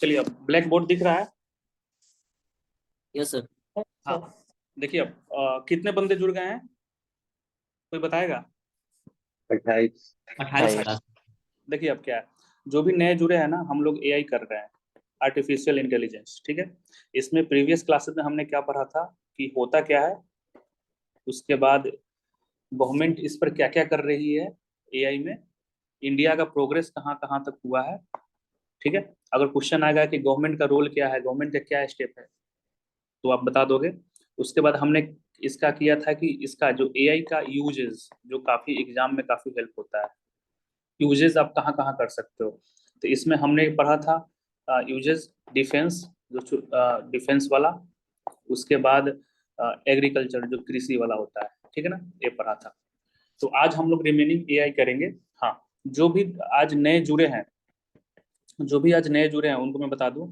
चलिए, अब black board दिख रहा है। Yes sir. हाँ, देखिए अब कितने बंदे जुड़ गए हैं, कोई बताएगा? 28। 28। देखिए अब क्या है, जो भी नए जुड़े हैं ना, हम लोग एआई कर रहे हैं, आर्टिफिशियल इंटेलिजेंस। ठीक है, इसमें प्रीवियस क्लासेस में हमने क्या पढ़ा था कि होता क्या है, उसके बाद गवर्नमेंट इस पर क्या क्या कर रही है एआई में, इंडिया का प्रोग्रेस कहाँ कहाँ तक हुआ है। ठीक है, अगर क्वेश्चन आएगा कि गवर्नमेंट का रोल क्या है, गवर्नमेंट का क्या स्टेप है, तो आप बता दोगे। उसके बाद हमने इसका किया था कि इसका जो एआई का यूजेस, जो काफी एग्जाम में काफी हेल्प होता है, यूजेस आप कहाँ कहाँ कर सकते हो। तो इसमें हमने पढ़ा था यूजेस डिफेंस, जो डिफेंस वाला, उसके बाद एग्रीकल्चर जो कृषि वाला होता है, ठीक है ना, ये पढ़ा था। तो आज हम लोग रिमेनिंग एआई करेंगे। हाँ, जो भी आज नए जुड़े हैं, उनको मैं बता दूं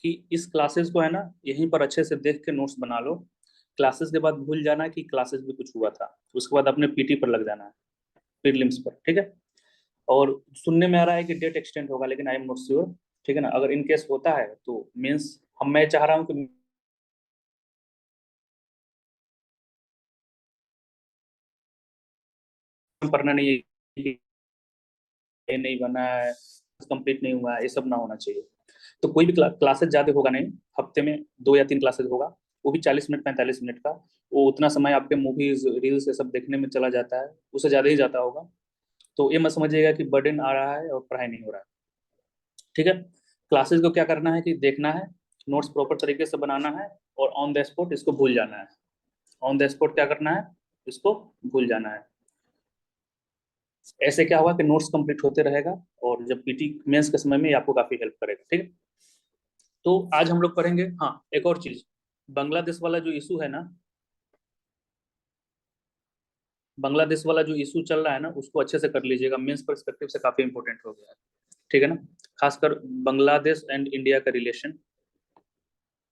कि इस क्लासेस को है ना, यहीं पर अच्छे से देख के नोट्स बना लो। क्लासेस के बाद भूल जाना कि क्लासेस भी कुछ हुआ था, उसके बाद अपने पीटी पर लग जाना है, प्रीलिम्स पर। ठीक है, और सुनने में आ रहा है कि डेट एक्सटेंड होगा, लेकिन आई एम नॉट श्योर। ठीक है ना, अगर इन केस होता है तो मीन्स मैं चाह रहा हूँ कि पढ़ना नहीं है कि ये नहीं बना है, कंप्लीट नहीं हुआ है, ये सब ना होना चाहिए। तो कोई भी क्लासेस ज्यादा होगा नहीं, हफ्ते में 2 या 3 क्लासेस होगा, वो भी 40 मिनट 45 मिनट का। वो उतना समय आपके मूवीज रील्स ये सब देखने में चला जाता है, उससे ज्यादा ही जाता होगा। तो ये मत समझिएगा कि बर्डन आ रहा है और पढ़ाई नहीं हो रहा है। ठीक है, क्लासेस को क्या करना है कि देखना है, नोट्स प्रॉपर तरीके से बनाना है, और ऑन द स्पॉट इसको भूल जाना है। ऑन द स्पॉट क्या करना है, इसको भूल जाना है। ऐसे क्या हुआ कि नोट्स कंप्लीट होते रहेगा, और जब पीटी मेंस के समय में ये आपको काफी हेल्प करेगा। ठीक है, तो आज हम लोग पढ़ेंगे। हाँ, एक और चीज, बांग्लादेश वाला जो इशू है ना, बांग्लादेश वाला जो इशू चल रहा है ना, उसको अच्छे से कर लीजिएगा, मेंस पर्सपेक्टिव से काफी इंपॉर्टेंट हो गया है। ठीक है ना, खासकर बांग्लादेश एंड इंडिया का रिलेशन।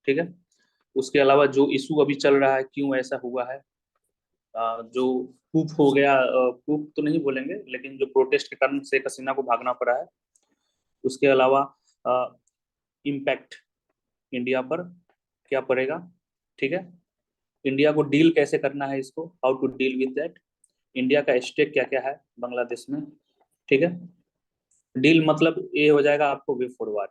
ठीक है, उसके अलावा जो इशू अभी चल रहा है, क्यों ऐसा हुआ है, जो कूप हो गया, कूप तो नहीं बोलेंगे, लेकिन जो प्रोटेस्ट के कारण शेख हसीना को भागना पड़ा है, उसके अलावा इम्पैक्ट इंडिया पर क्या पड़ेगा। ठीक है, इंडिया को डील कैसे करना है, इसको how to deal with that, India का स्टेक क्या क्या है बांग्लादेश में। ठीक है, डील मतलब ये हो जाएगा आपको वे फॉरवर्ड,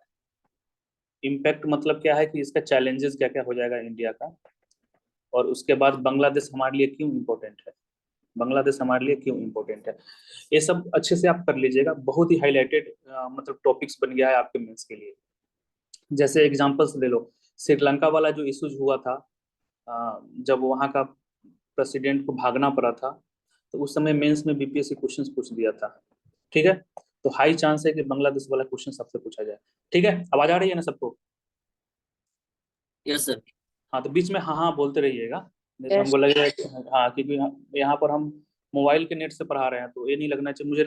इम्पैक्ट मतलब क्या है कि इसका चैलेंजेस क्या क्या हो जाएगा इंडिया का, और उसके बाद बांग्लादेश हमारे लिए क्यों इम्पोर्टेंट है, बांग्लादेश हमारे लिए क्यों इम्पोर्टेंट है। ये सब अच्छे से आप कर लीजिएगा, बहुत ही हाईलाइटेड मतलब टॉपिक्स बन गया है आपके मेंस के लिए। जैसे एग्जांपल्स ले लो, श्रीलंका वाला जो इशूज हुआ था, जब वहाँ का प्रेसिडेंट को भागना पड़ा था, तो उस समय मेंस में बीपीएससी क्वेश्चंस पूछ दिया था। ठीक है, तो हाई चांस है कि बांग्लादेश वाला क्वेश्चन सबसे पूछा जाए। ठीक है, आवाज आ रही है ना सबको? Yes sir. हाँ, तो बीच में हाँ हाँ बोलते रहिएगा, नहीं तो यस। हमको लगेगा कि हाँ, क्योंकि यहाँ पर हम मोबाइल के नेट से पढ़ा रहे हैं, तो ये नहीं लगना चाहिए मुझे,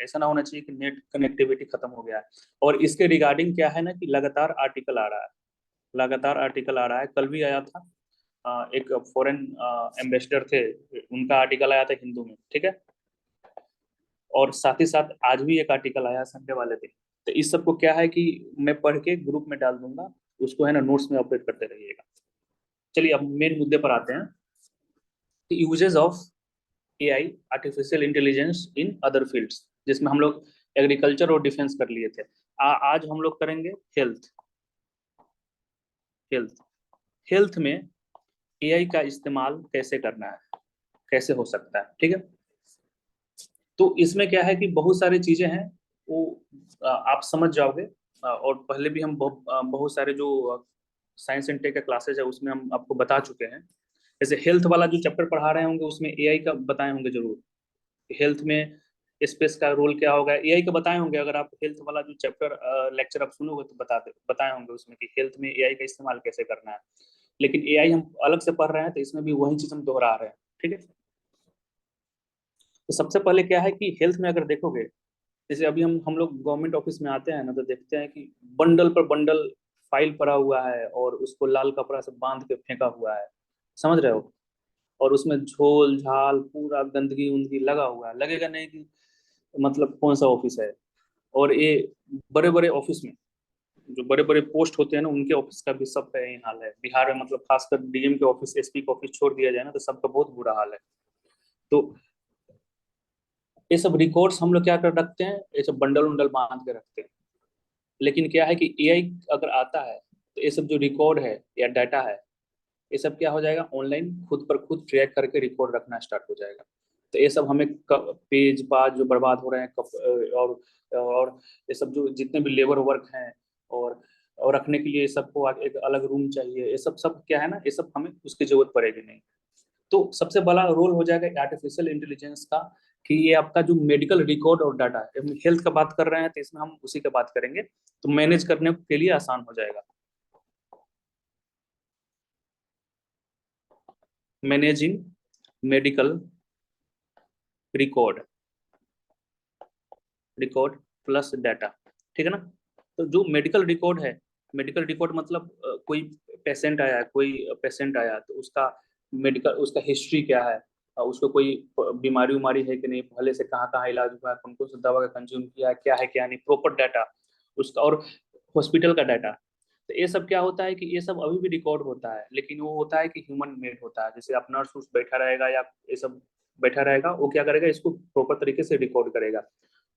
ऐसा ना होना चाहिए कि नेट कनेक्टिविटी खत्म हो गया है। और इसके रिगार्डिंग क्या है ना कि लगातार आर्टिकल आ रहा है, लगातार आर्टिकल आ रहा है। कल भी आया था, एक फॉरेन एम्बेसडर थे, उनका आर्टिकल आया था हिंदू में। ठीक है, और साथ ही साथ आज भी एक आर्टिकल आया संडे वाले दिन। तो इस सब को क्या है कि मैं पढ़ के ग्रुप में डाल दूंगा, उसको है ना नोट्स में अपडेट करते रहिएगा। चलिए, अब मेन मुद्दे पर आते हैं कि uses of AI, artificial intelligence in other fields, जिसमें हम लोग एग्रीकल्चर और डिफेंस कर लिए थे। आज हम लोग करेंगे हेल्थ। हेल्थ हेल्थ में एआई का इस्तेमाल कैसे करना है, कैसे हो सकता है। ठीक है, तो इसमें क्या है कि बहुत सारी चीजें हैं, वो आप समझ जाओगे। और पहले भी हम बहुत सारे जो साइंस एंड टेक के क्लासेज है उसमें हम आपको बता चुके हैं। जैसे हेल्थ वाला जो चैप्टर पढ़ा रहे होंगे उसमें एआई का बताए होंगे जरूर, हेल्थ में स्पेस का रोल क्या होगा, एआई का बताए होंगे। अगर आप हेल्थ वाला जो चैप्टर लेक्चर आप सुनोगे तो बताए होंगे उसमें कि हेल्थ में एआई का इस्तेमाल कैसे करना है। लेकिन एआई हम अलग से पढ़ रहे हैं, तो इसमें भी वही चीज हम दोहरा रहे हैं। ठीक है, तो सबसे पहले क्या है कि हेल्थ में अगर देखोगे, जैसे अभी हम लोग गवर्नमेंट ऑफिस में आते हैं ना, तो देखते हैं कि बंडल पर बंडल फाइल पड़ा हुआ है, और उसको लाल कपड़ा से बांध के फेंका हुआ है, समझ रहे हो, और उसमें झोल झाल पूरा गंदगी उंदगी लगा हुआ है, लगेगा नहीं कि मतलब कौन सा ऑफिस है। और ये बड़े बड़े ऑफिस में जो बड़े बड़े पोस्ट होते हैं ना उनके ऑफिस का भी सबका यही हाल है बिहार में, मतलब खासकर डीएम के ऑफिस, एसपी के ऑफिस छोड़ दिया जाए ना तो सबका बहुत बुरा हाल है। तो ये सब रिकॉर्ड्स हम लोग क्या कर रखते हैं, ये सब बंडल उंडल बांध के रखते हैं। लेकिन क्या है कि एआई अगर आता है तो ये सब जो रिकॉर्ड है या डाटा है ये सब क्या हो जाएगा, ऑनलाइन खुद पर खुद ट्रैक करके रिकॉर्ड रखना स्टार्ट हो जाएगा। तो ये सब हमें पेज पाज जो बर्बाद हो रहे हैं और ये सब जो जितने भी लेबर वर्क हैं और रखने के लिए ये सबको एक अलग रूम चाहिए, ये सब सब क्या है ना, ये सब हमें उसकी जरूरत पड़ेगी नहीं। तो सबसे बड़ा रोल हो जाएगा आर्टिफिशियल इंटेलिजेंस का कि ये आपका जो मेडिकल रिकॉर्ड और डाटा है, हम हेल्थ का बात कर रहे हैं तो इसमें हम उसी का बात करेंगे, तो मैनेज करने के लिए आसान हो जाएगा। Managing medical record plus data, ठीक है ना। तो जो मेडिकल रिकॉर्ड है, मेडिकल रिकॉर्ड मतलब कोई पेशेंट आया तो उसका मेडिकल, उसका हिस्ट्री क्या है, उसको कोई बीमारी उमारी है कि नहीं, पहले से कहाँ कहाँ इलाज हुआ है, कौन कौन सा दवा का कंज्यूम किया है क्या नहीं, प्रॉपर डाटा उसका, और हॉस्पिटल का डाटा। तो ये सब क्या होता है कि ये सब अभी भी रिकॉर्ड होता है, लेकिन वो होता है कि ह्यूमन मेड होता है। जैसे आप नर्स उस बैठा रहेगा या ये सब बैठा रहेगा, वो क्या करेगा, इसको प्रॉपर तरीके से रिकॉर्ड करेगा।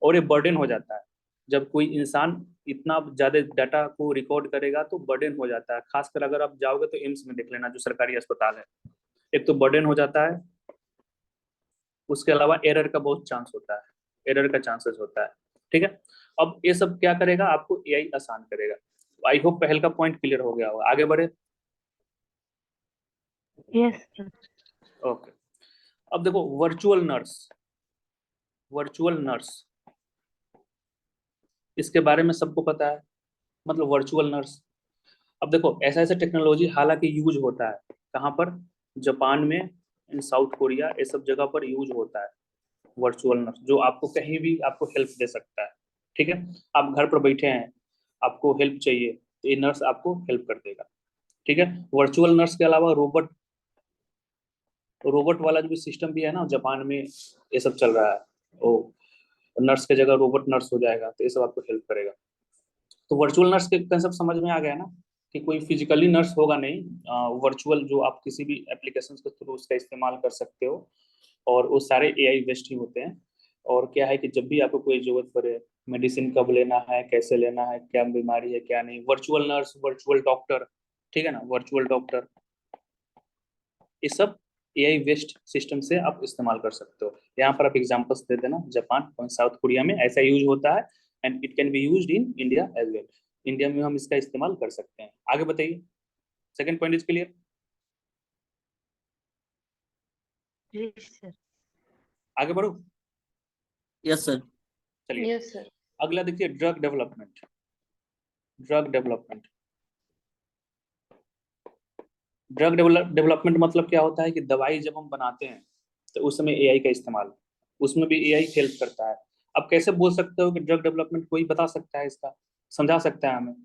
और ये बर्डन हो जाता है, जब कोई इंसान इतना ज्यादा डाटा को रिकॉर्ड करेगा तो बर्डन हो जाता है। खासकर अगर आप जाओगे तो एम्स में देख लेना, जो सरकारी अस्पताल है, एक तो बर्डन हो जाता है, उसके अलावा एरर का बहुत चांस होता है, एरर का चांसेस होता है, ठीक है। अब ये सब क्या करेगा, आपको एआई आसान करेगा। आई होप पहल का पॉइंट क्लियर हो गया होगा, आगे बढ़े। Yes sir. ओके, अब देखो वर्चुअल नर्स इसके बारे में सबको पता है, मतलब वर्चुअल नर्स। अब देखो ऐसा ऐसा टेक्नोलॉजी हालांकि यूज होता है, कहाँ पर, जापान में, इन साउथ कोरिया, ये सब जगह पर यूज होता है वर्चुअल नर्स, जो आपको कहीं भी आपको हेल्प दे सकता है, ठीक है। आप घर पर बैठे हैं, आपको हेल्प चाहिए तो ये नर्स आपको हेल्प कर देगा, ठीक है। वर्चुअल नर्स के अलावा रोबोट रोबोट वाला जो भी सिस्टम भी है ना, जापान में ये सब चल रहा है, वो नर्स के जगह रोबोट नर्स हो जाएगा, तो ये सब आपको हेल्प करेगा। तो वर्चुअल नर्स के कंसेप्ट समझ में आ गया ना, कि कोई फिजिकली नर्स होगा नहीं, वर्चुअल जो आप किसी भी एप्लीकेशन के थ्रू उसका इस्तेमाल कर सकते हो, और वो सारे एआई बेस्ड ही होते हैं। और क्या है कि जब भी आपको कोई जरूरत पड़े, मेडिसिन कब लेना है, कैसे लेना है, क्या बीमारी है क्या नहीं, वर्चुअल नर्स, वर्चुअल डॉक्टर, ठीक है ना, वर्चुअल डॉक्टर, ये सब एआई बेस्ड सिस्टम से आप इस्तेमाल कर सकते हो। यहाँ पर आप एग्जांपल्स दे देना, जापान और साउथ कोरिया में ऐसा यूज होता है, and it can be used in India as well. India में हम इसका इस्तेमाल कर सकते हैं। आगे बताइए, सेकंड पॉइंट इज क्लियर। जी सर। आगे बढ़ो, यस सर। चलिए। Yes sir. अगला देखिए, ड्रग डेवलपमेंट। ड्रग डेवलपमेंट मतलब क्या होता है कि दवाई जब हम बनाते हैं तो उस समय एआई का इस्तेमाल, उसमें भी एआई हेल्प करता है। अब कैसे बोल सकते हो कि ड्रग डेवलपमेंट, कोई बता सकता है इसका, समझा सकता है हमें।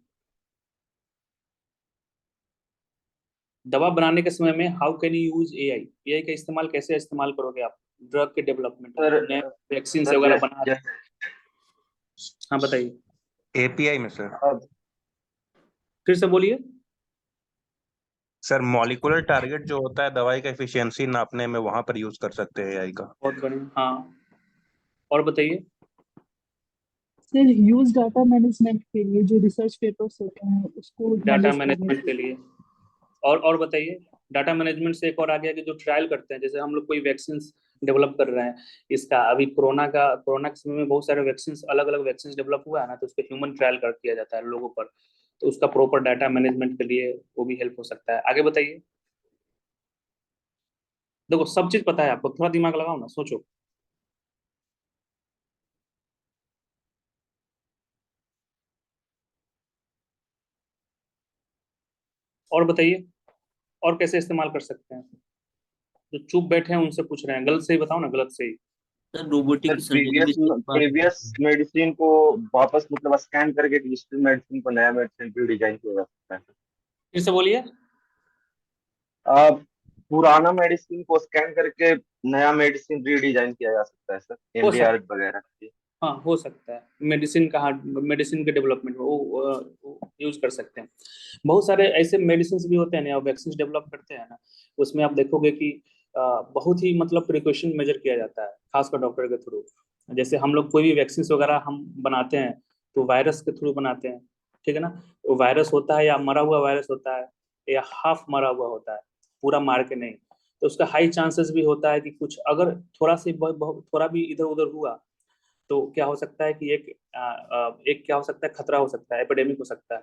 दवा बनाने के समय में how can you use AI, AI का इस्तेमाल कैसे इस्तेमाल करोगे आप ड्रग के डेवलपमेंट में, सर नए वैक्सीन सर वगैरह जैसे बना रहे हैं। हाँ बताइए, एपीआई में सर। अब फिर से बोलिए। सर मॉलिक्यूलर टारगेट जो होता है दवाई का एफिशिएंसी नापने में, वहां पर यूज कर सकते हैं एआई का। बहुत बढ़िया, हाँ, और बताइए। सर यूज डाटा मैनेजमेंट के लिए जो रिसर्च पेपर्स होते हैं उसको डाटा मैनेज करने मैनेजमेंट के के लिए। लिए, और बताइए। डाटा मैनेजमेंट से एक और आ गया कि जो ट्रायल करते हैं, जैसे हम लोग कोई वैक्सीन डेवलप कर रहे हैं, इसका अभी कोरोना के समय में बहुत सारे वैक्सीन, अलग अलग वैक्सीन डेवलप हुआ है ना, तो उस पर ह्यूमन ट्रायल कर किया जाता है लोगों पर, तो उसका प्रॉपर डाटा मैनेजमेंट के लिए वो भी हेल्प हो सकता है। आगे बताइए। देखो सब चीज पता है आपको, थोड़ा दिमाग लगाओ ना, सोचो। और बताइए, और कैसे इस्तेमाल कर सकते हैं। जो चुप बैठे हैं उनसे पूछ रहे हैं, गलत सही बताओ ना, गलत सही। सर रोबोटिक सर की सर्जरी भी इसके पास। प्रीवियस मेडिसिन को वापस मतलब स्कैन करके डिजिटल मेडिसिन को नया मेडिसिन भी डिजाइन किया जा सकता है। फिर से बोलिए। अब पुराना मेडिसिन को स्कैन करके नया मेडिसिन रीडिजाइन किया जा सकता है सर, हो सकता एमडीआर वगैरह के लिए। हाँ हो सकता है, मेडिसिन का, मेडिसिन के डेवलपमेंट में वो यूज कर सकते हैं। बहुत सारे ऐसे मेडिसिन भी होते हैं ना, वैक्सीन डेवलप करते हैं ना, उसमें आप देखोगे कि बहुत ही मतलब प्रिकॉशन मेजर किया जाता है, खासकर डॉक्टर के थ्रू। जैसे हम लोग कोई भी वैक्सीन वगैरह हम बनाते हैं तो वायरस के थ्रू बनाते हैं, ठीक है ना। वो वायरस होता है या मरा हुआ वायरस होता है या हाफ मरा हुआ होता है, पूरा मार के नहीं। तो उसका हाई चांसेस भी होता है कि कुछ अगर थोड़ा सी थोड़ा भी इधर उधर हुआ तो क्या हो सकता है कि एक क्या हो सकता है, खतरा हो सकता है, एपिडेमिक हो सकता है।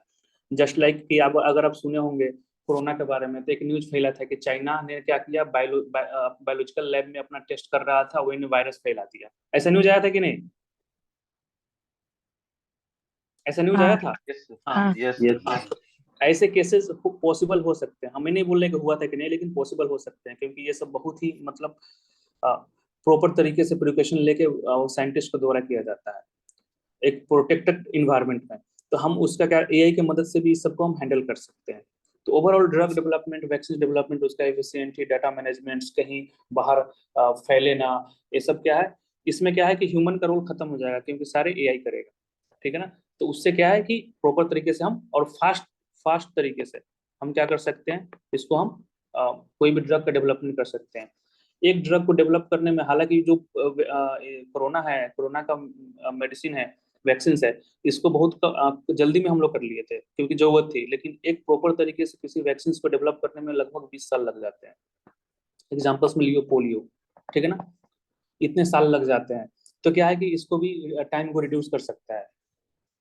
जस्ट लाइक कि आप अगर आप सुने होंगे कोरोना के बारे में, तो एक न्यूज फैला था कि चाइना ने क्या किया, बायोलॉजिकल लैब में अपना टेस्ट कर रहा था, वही ने वायरस फैला दिया। ऐसा न्यूज आया था कि नहीं? ऐसा न्यूज आया हाँ था। यस हाँ, यस Yes. ऐसे केसेस पॉसिबल हो सकते हैं। हमें नहीं बोल रहे कि हुआ था कि नहीं, लेकिन पॉसिबल हो सकते हैं, क्योंकि ये सब बहुत ही मतलब प्रॉपर तरीके से प्रिकॉशन लेके साइंटिस्ट के द्वारा किया जाता है एक प्रोटेक्टेड इन्वायरमेंट में। तो हम उसका क्या एआई की मदद से भी इस सबको हम हैंडल कर सकते हैं। तो overall drug development, vaccine development, उसका एफिशिएंसी, डाटा मैनेजमेंट, कहीं बाहर फैले ना, ये सब क्या है, इसमें क्या है कि ह्यूमन का रोल खत्म हो जाएगा, क्योंकि सारे एआई करेगा, ठीक है ना। तो उससे क्या है कि प्रॉपर तरीके से हम और फास्ट फास्ट तरीके से हम क्या कर सकते हैं, इसको हम कोई भी ड्रग का डेवलपमेंट कर सकते हैं। एक ड्रग को डेवलप करने में, हालांकि जो कोरोना है, कोरोना का मेडिसिन है, वैक्सीन है, इसको बहुत जल्दी में हम लोग कर लिए थे क्योंकि जरूरत थी। लेकिन एक प्रॉपर तरीके से किसी वैक्सीन को डेवलप करने में लगभग 20 साल लग जाते हैं। एग्जाम्पल्स में लियो पोलियो, ठीक है ना, इतने साल लग जाते हैं। तो क्या है कि इसको भी टाइम को रिड्यूस कर सकता है।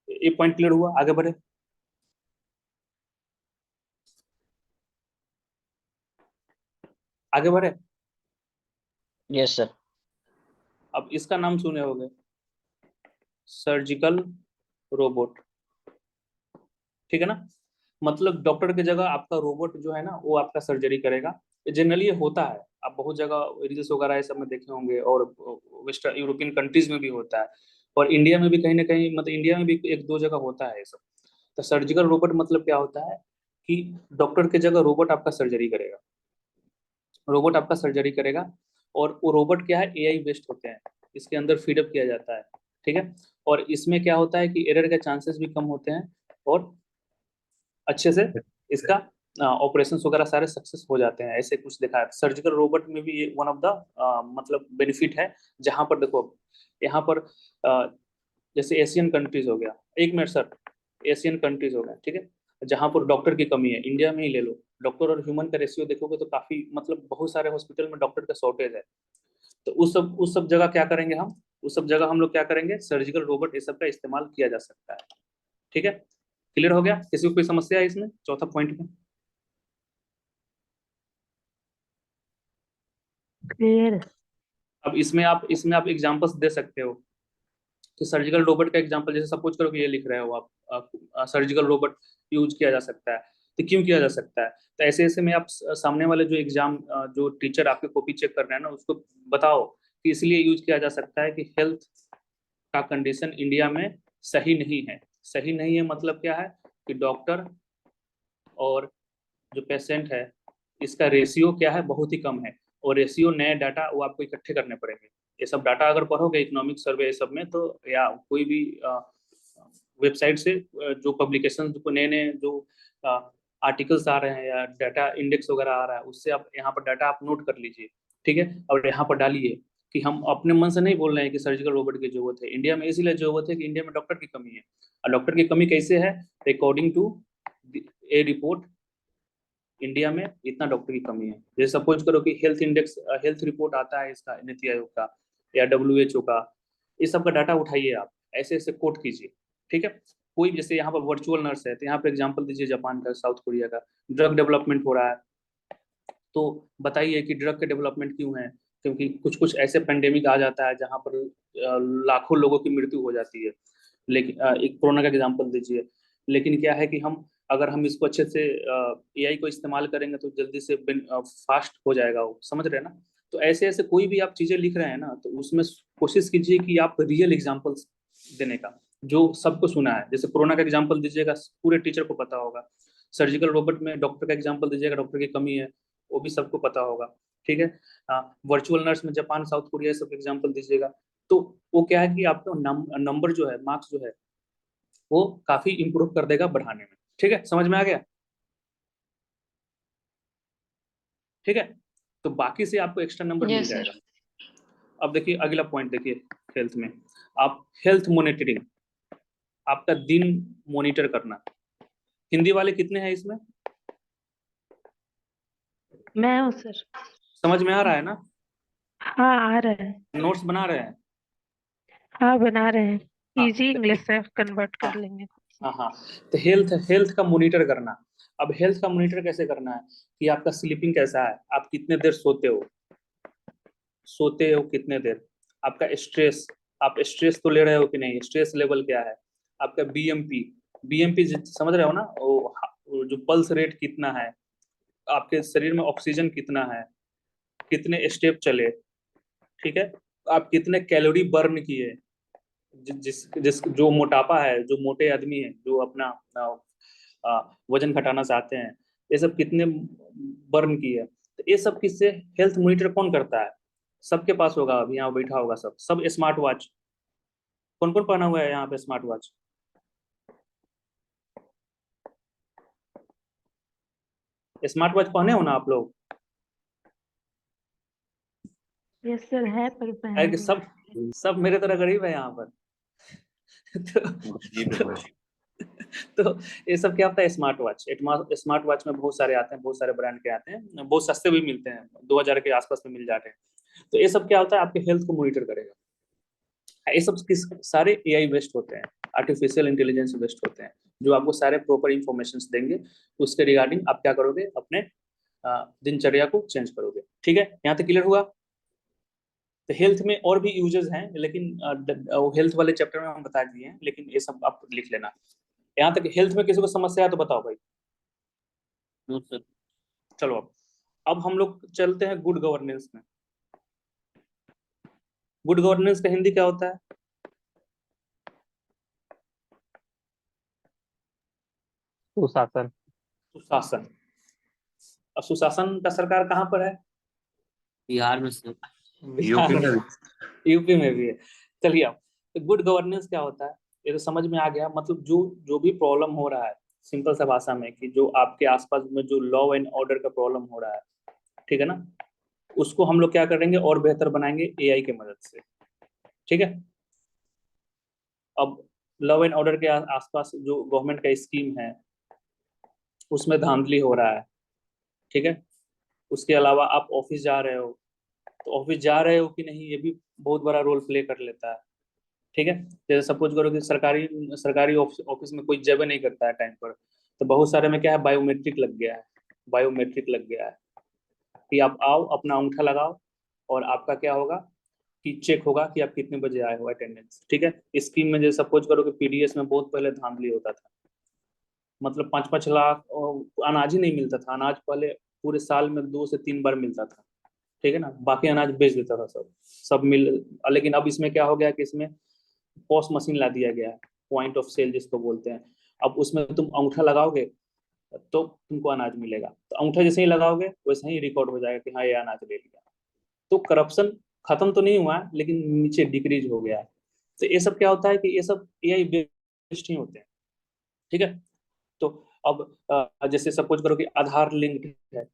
ये पॉइंट क्लियर हुआ, आगे बढ़े। आगे बढ़े। Yes, sir. अब इसका नाम सुने होंगे, सर्जिकल रोबोट, ठीक है ना। मतलब डॉक्टर की जगह आपका रोबोट जो है ना, वो आपका सर्जरी करेगा। जनरली ये होता है, आप बहुत जगह रील्स वगैरह ये सब में देखे होंगे, और वेस्टर्न यूरोपियन कंट्रीज में भी होता है, और इंडिया में भी कहीं ना कहीं, मतलब इंडिया में भी एक दो जगह होता है ये सब। तो सर्जिकल रोबोट मतलब क्या होता है कि डॉक्टर की जगह रोबोट आपका सर्जरी करेगा, रोबोट आपका सर्जरी करेगा। और वो रोबोट क्या है, एआई बेस्ड होते हैं, इसके अंदर फीडअप किया जाता है, ठीक है। और इसमें क्या होता है कि एरर के चांसेस भी कम होते हैं, और अच्छे से इसका ऑपरेशन वगैरह सारे सक्सेस हो जाते हैं। ऐसे कुछ देखा है सर्जिकल रोबोट में भी, वन ऑफ द मतलब बेनिफिट है। जहां पर देखो, यहाँ पर जैसे एशियन कंट्रीज हो गया, एक मिनट सर, एशियन कंट्रीज हो गया, ठीक है, जहां पर डॉक्टर की कमी है, इंडिया में ही ले लो, डॉक्टर और ह्यूमन का रेशियो देखोगे तो काफी, मतलब बहुत सारे हॉस्पिटल में डॉक्टर का शॉर्टेज है। तो उस सब जगह क्या करेंगे हम, उस सब जगह हम लोग क्या करेंगे, सर्जिकल रोबोट ये सब का इस्तेमाल किया जा सकता है, ठीक है। क्लियर हो गया, किसी को कोई समस्या है इसमें, चौथा पॉइंट में? क्लियर। अब इसमें आप एग्जांपल्स दे सकते हो कि सर्जिकल रोबोट का एग्जांपल, जैसे सपोज करो कि ये लिख रहे हो आप, सर्जिकल रोबोट यूज किया जा सकता है, तो क्यों किया जा सकता है। तो ऐसे ऐसे में आप सामने वाले जो एग्जाम, जो टीचर आपके कॉपी चेक कर रहे हैं ना, उसको बताओ कि इसलिए यूज किया जा सकता है कि हेल्थ का कंडीशन इंडिया में सही नहीं है। सही नहीं है मतलब क्या है कि डॉक्टर और जो पेशेंट है, इसका रेशियो क्या है, बहुत ही कम है। और रेशियो, नए डाटा वो आपको इकट्ठे करने पड़ेंगे। ये सब डाटा अगर पढ़ोगे इकोनॉमिक सर्वे ये सब में, तो या कोई भी वेबसाइट से जो पब्लिकेशन, जो नए नए जो आर्टिकल्स आ रहे हैं या डाटा इंडेक्स वगैरह आ रहा है, उससे आप यहाँ पर डाटा आप नोट कर लीजिए, ठीक है। और यहाँ पर डालिए कि हम अपने मन से नहीं बोल रहे हैं कि सर्जिकल रोबोट की जरूरत है इंडिया में, इसीलिए जरूरत है कि इंडिया में डॉक्टर की कमी है। और डॉक्टर की कमी कैसे है, according to a report, India में इतना डॉक्टर की कमी है। जैसे सपोज करो कि हेल्थ इंडेक्स, हेल्थ रिपोर्ट आता है इसका, नीति आयोग का या डब्ल्यूएचओ का, इस सब का डाटा उठाइए आप, ऐसे ऐसे कोट कीजिए, ठीक है। कोई जैसे यहाँ पर वर्चुअल नर्स है, तो यहाँ पर एग्जांपल दीजिए जापान का, साउथ कोरिया का, ड्रग डेवलपमेंट हो रहा है, तो बताइए कि ड्रग के डेवलपमेंट क्यों है, क्योंकि कुछ कुछ ऐसे पेंडेमिक आ जाता है जहाँ पर लाखों लोगों की मृत्यु हो जाती है। लेकिन एक कोरोना का एग्जांपल दीजिए। लेकिन क्या है कि हम, अगर हम इसको अच्छे से एआई को इस्तेमाल करेंगे तो जल्दी से फास्ट हो जाएगा वो, समझ रहे हैं ना। तो ऐसे ऐसे कोई भी आप चीजें लिख रहे हैं ना, तो उसमें कोशिश कीजिए कि आप रियल एग्जांपल्स देने का, जो सबको सुना है। जैसे कोरोना का एग्जांपल दीजिएगा, पूरे टीचर को पता होगा। सर्जिकल रोबोट में डॉक्टर का एग्जांपल दीजिएगा, डॉक्टर की कमी है, वो भी सबको पता होगा, ठीक है। वर्चुअल नर्स में जापान, साउथ कोरिया सब एग्जांपल दीजिएगा, तो वो क्या है कि आपका नंबर जो है, मार्क्स जो है, वो काफी इंप्रूव कर देगा बढ़ाने में। ठीक है, समझ में आ गया? ठीक है, तो बाकी से आपको एक्स्ट्रा नंबर मिल Yes, sir. जाएगा। अब देखिए अगला पॉइंट, देखिए हेल्थ में आप हेल्थ मॉनिटरिंग, आपका दिन मॉनिटर करना। हिंदी वाले कितने हैं इसमें? मैं हूँ सर। समझ में आ रहा है ना? हाँ आ रहा है। नोट्स बना रहे हैं? हाँ बना रहे हैं, हाँ इजी तो इंग्लिश से कन्वर्ट हाँ कर लेंगे। हाँ हाँ, तो हेल्थ हेल्थ का मॉनिटर करना। अब हेल्थ का मॉनिटर कैसे करना है कि आपका स्लीपिंग कैसा है, आप कितने देर सोते हो कितने देर, आपका स्ट्रेस, आप स्ट्रेस तो ले रहे हो कि नहीं, स्ट्रेस लेवल क्या है, आपका बीएमपी, बीएमपी समझ रहे हो ना, वो जो पल्स रेट कितना है, आपके शरीर में ऑक्सीजन कितना है, कितने स्टेप चले, ठीक है, आप कितने कैलोरी बर्न किए, जिस जिस जो मोटापा है, जो मोटे आदमी है, जो अपना वजन घटाना चाहते हैं, ये सब कितने बर्न किए, तो ये सब किससे हेल्थ मॉनिटर कौन करता है? सबके पास होगा, अभी यहाँ बैठा होगा सब स्मार्ट वॉच। कौन कौन पहना हुआ है यहाँ पे स्मार्ट वॉच? स्मार्ट वॉच पहने हो ना आप लोग? यस सर है, पर है पहने कि नहीं। सब सब मेरे तरह गरीब है यहाँ पर? तो, तो ये सब क्या होता है, स्मार्ट वॉच। स्मार्ट वॉच में बहुत सारे आते हैं, बहुत सारे ब्रांड के आते हैं, बहुत सस्ते भी मिलते हैं, 2000 के आसपास में मिल जाते हैं। तो ये सब क्या होता है, आपके हेल्थ को मॉनिटर करेगा। ये सब किस सारे एआई बेस्ड होते हैं, आर्टिफिशियल इंटेलिजेंस बेस्ड होते हैं, जो आपको सारे प्रॉपर इंफॉर्मेशन देंगे। उसके रिगार्डिंग आप क्या करोगे, अपने दिनचर्या को चेंज करोगे। ठीक है, यहाँ तक क्लियर हुआ? तो हेल्थ में और भी यूजेस हैं, लेकिन हेल्थ वाले चैप्टर में हम बता दिए हैं, लेकिन ये सब आप लिख लेना। यहाँ तक हेल्थ में किसी को समस्या है तो बताओ भाई। चलो अब हम लोग चलते हैं गुड गवर्नेंस में। गुड गवर्नेंस का हिंदी क्या होता है? सुशासन। सुशासन। अब सुशासन का सरकार कहाँ पर है? बिहार में सर। बिहार में, यूपी में भी है। चलिए, अब तो गुड गवर्नेंस क्या होता है, ये तो समझ में आ गया। मतलब जो जो भी प्रॉब्लम हो रहा है, सिंपल सा भाषा में, कि जो आपके आसपास में जो लॉ एंड ऑर्डर का प्रॉब्लम हो रहा है, ठीक है ना, उसको हम लोग क्या करेंगे और बेहतर बनाएंगे एआई की मदद से। ठीक है, अब लॉ एंड ऑर्डर के आसपास जो गवर्नमेंट का स्कीम है, उसमें धांधली हो रहा है। ठीक है, उसके अलावा आप ऑफिस जा रहे हो, तो ऑफिस जा रहे हो कि नहीं, ये भी बहुत बड़ा रोल प्ले कर लेता है। ठीक है, जैसे सपोज करो कि सरकारी सरकारी ऑफिस में कोई जब नहीं करता है टाइम पर, तो बहुत सारे में क्या है, बायोमेट्रिक लग गया है। बायोमेट्रिक लग गया है कि आप आओ, अपना अंगूठा लगाओ, और आपका क्या होगा कि चेक होगा कि आप कितने बजे आए हो, अटेंडेंस। ठीक है, इस स्कीम में जैसे सपोज करो कि पीडीएस में बहुत पहले धांधली होता था, मतलब 5-5 लाख अनाज ही नहीं मिलता था। अनाज पहले पूरे साल में 2 से 3 बार मिलता था। ठीक है ना, बाकी अनाज बेच देता था सब सब मिल। लेकिन अब इसमें क्या हो गया कि इसमें पॉस मशीन ला दिया गया है, पॉइंट ऑफ सेल जिसको बोलते हैं। अब उसमें तुम अंगूठा लगाओगे तो तुमको अनाज मिलेगा, तो अंगूठा जैसे ही लगाओगे वैसे ही रिकॉर्ड हो जाएगा कि हाँ ये अनाज ले लिया। तो करप्शन खत्म तो नहीं हुआ है, लेकिन नीचे डिक्रीज हो गया है। तो ये सब क्या होता है कि ये सब एआई बेस्ड ही होते हैं। ठीक है, तो अब जैसे सपोज करो कि आधार लिंक है।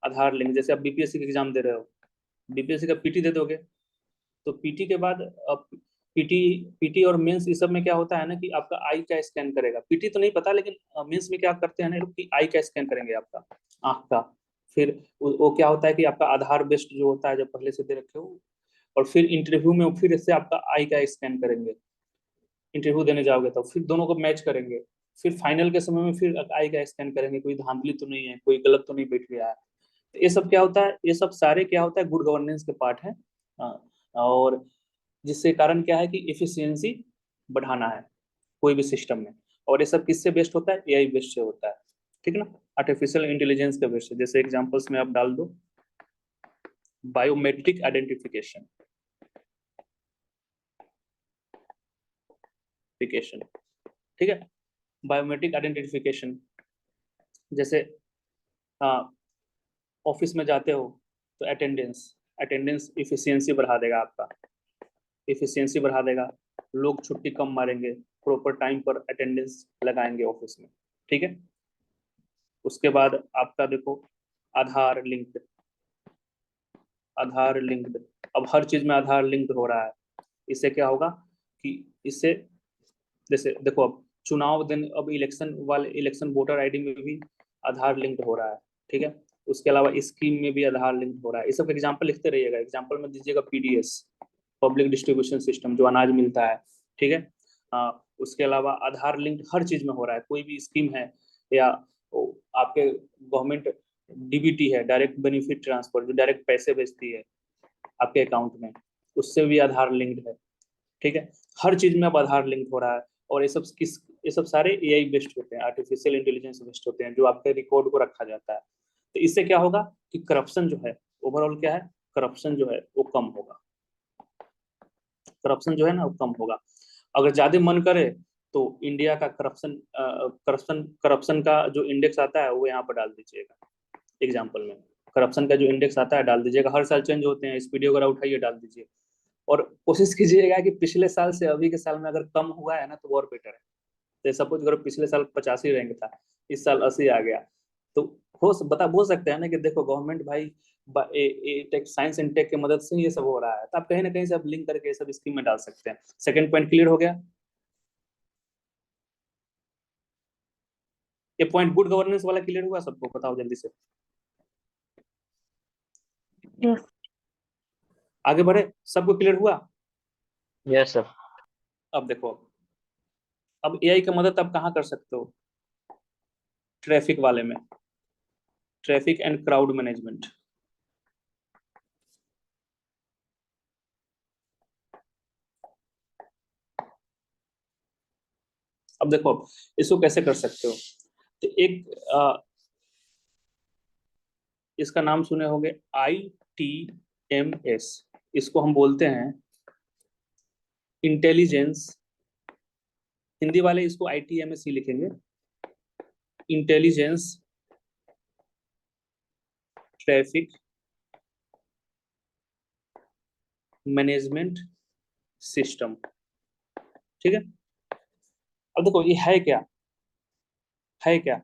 आधार लिंक, जैसे आप बीपीएससी का एग्जाम दे रहे हो, बीपीएससी का पीटी दे दोगे, तो पीटी के बाद पीटी पीटी और मेंस, इस सब में क्या होता है ना कि आपका आई का स्कैन करेगा। पीटी तो नहीं पता, लेकिन मेंस में क्या करते हैं ना लोग कि आई का स्कैन करेंगे, आपका आंख का। फिर वो क्या होता है कि आपका आधार बेस्ड जो होता है, जब पहले से दे रखे हो, और फिर इंटरव्यू में फिर इससे आपका आई का स्कैन करेंगे। इंटरव्यू देने जाओगे तो फिर दोनों को मैच करेंगे। फिर फाइनल के समय में फिर आई का स्कैन करेंगे, कोई धांधली तो नहीं है, कोई गलत तो नहीं बैठ गया है। तो ये सब क्या होता है, ये सब सारे क्या होता है, गुड गवर्नेंस के पार्ट है। और जिसके कारण क्या है कि इफिशियंसी बढ़ाना है कोई भी सिस्टम में। और ये सब किससे बेस्ड होता है, एआई बेस्ड से होता है। ठीक है ना, आर्टिफिशियल इंटेलिजेंस का बेस्ड। जैसे एग्जांपल्स में आप डाल दो, बायोमेट्रिक आइडेंटिफिकेशन, ठीक है, बायोमेट्रिक आइडेंटिफिकेशन। जैसे ऑफिस में जाते हो तो अटेंडेंस अटेंडेंस इफिशियंसी बढ़ा देगा आपका। एफिशिएंसी बढ़ा देगा, लोग छुट्टी कम मारेंगे, प्रॉपर टाइम पर अटेंडेंस लगाएंगे ऑफिस में, ठीक है। उसके बाद आपका देखो आधार लिंक्ड, आधार लिंक्ड, अब हर चीज में आधार लिंक्ड हो रहा है। इससे क्या होगा कि इससे जैसे देखो अब चुनाव दिन, अब इलेक्शन वोटर आईडी में भी आधार लिंक्ड हो रहा है, ठीक है। उसके अलावा स्कीम में भी आधार लिंक्ड हो रहा है। ये सब एग्जाम्पल लिखते रहिएगा, एग्जाम्पल में दीजिएगा पीडीएस, पब्लिक डिस्ट्रीब्यूशन सिस्टम, जो अनाज मिलता है, ठीक है। उसके अलावा आधार लिंक्ड हर चीज में हो रहा है। कोई भी स्कीम है या आपके गवर्नमेंट डीबीटी है, डायरेक्ट बेनिफिट ट्रांसफर, जो डायरेक्ट पैसे भेजती है आपके अकाउंट में, उससे भी आधार लिंक्ड है, ठीक है। हर चीज में अब आधार लिंक हो रहा है। और ये सब सारे एआई बेस्ड होते हैं, आर्टिफिशियल इंटेलिजेंस बेस्ड होते हैं, जो आपके रिकॉर्ड को रखा जाता है। तो इससे क्या होगा कि करप्शन जो है, ओवरऑल क्या है, करप्शन जो है वो कम होगा, करप्शन जो है ना वो कम होगा। अगर ज्यादा मन करे तो इंडिया का करप्शन का जो इंडेक्स आता है वो यहाँ पर डाल दीजिएगा, एग्जाम्पल में करप्शन का जो इंडेक्स आता है डाल दीजिएगा। हर साल चेंज होते हैं, स्पीडी वगैरह उठाइए डाल दीजिए, और कोशिश कीजिएगा कि पिछले साल से अभी के साल में अगर कम हुआ है ना तो और बेटर है। तो सपोज करो पिछले साल 85 रैंक था, इस साल 80 आ गया, तो बोल सकते हैं ना कि देखो गवर्नमेंट भाई टेक, साइंस एंड टेक की मदद से ये सब हो रहा है। तो आप कहीं ना कहीं से आप लिंक करके ये सब स्कीम में डाल सकते हैं। सेकंड पॉइंट क्लियर हो गया। ये पॉइंट गुड गवर्नेंस वाला क्लियर हुआ सबको? बताओ जल्दी से, यस आगे बढ़े, सबको क्लियर हुआ? Yes sir. अब देखो, अब एआई की मदद आप कहाँ कर सकते हो? ट्रैफिक वाले में, ट्रैफिक एंड क्राउड मैनेजमेंट। अब देखो इसको कैसे कर सकते हो। तो एक इसका नाम सुने होंगे ITMS, इसको हम बोलते हैं इंटेलिजेंस, हिंदी वाले इसको ITMS ही लिखेंगे, इंटेलिजेंस ट्रैफिक मैनेजमेंट सिस्टम, ठीक है। अब देखो ये है क्या, है क्या?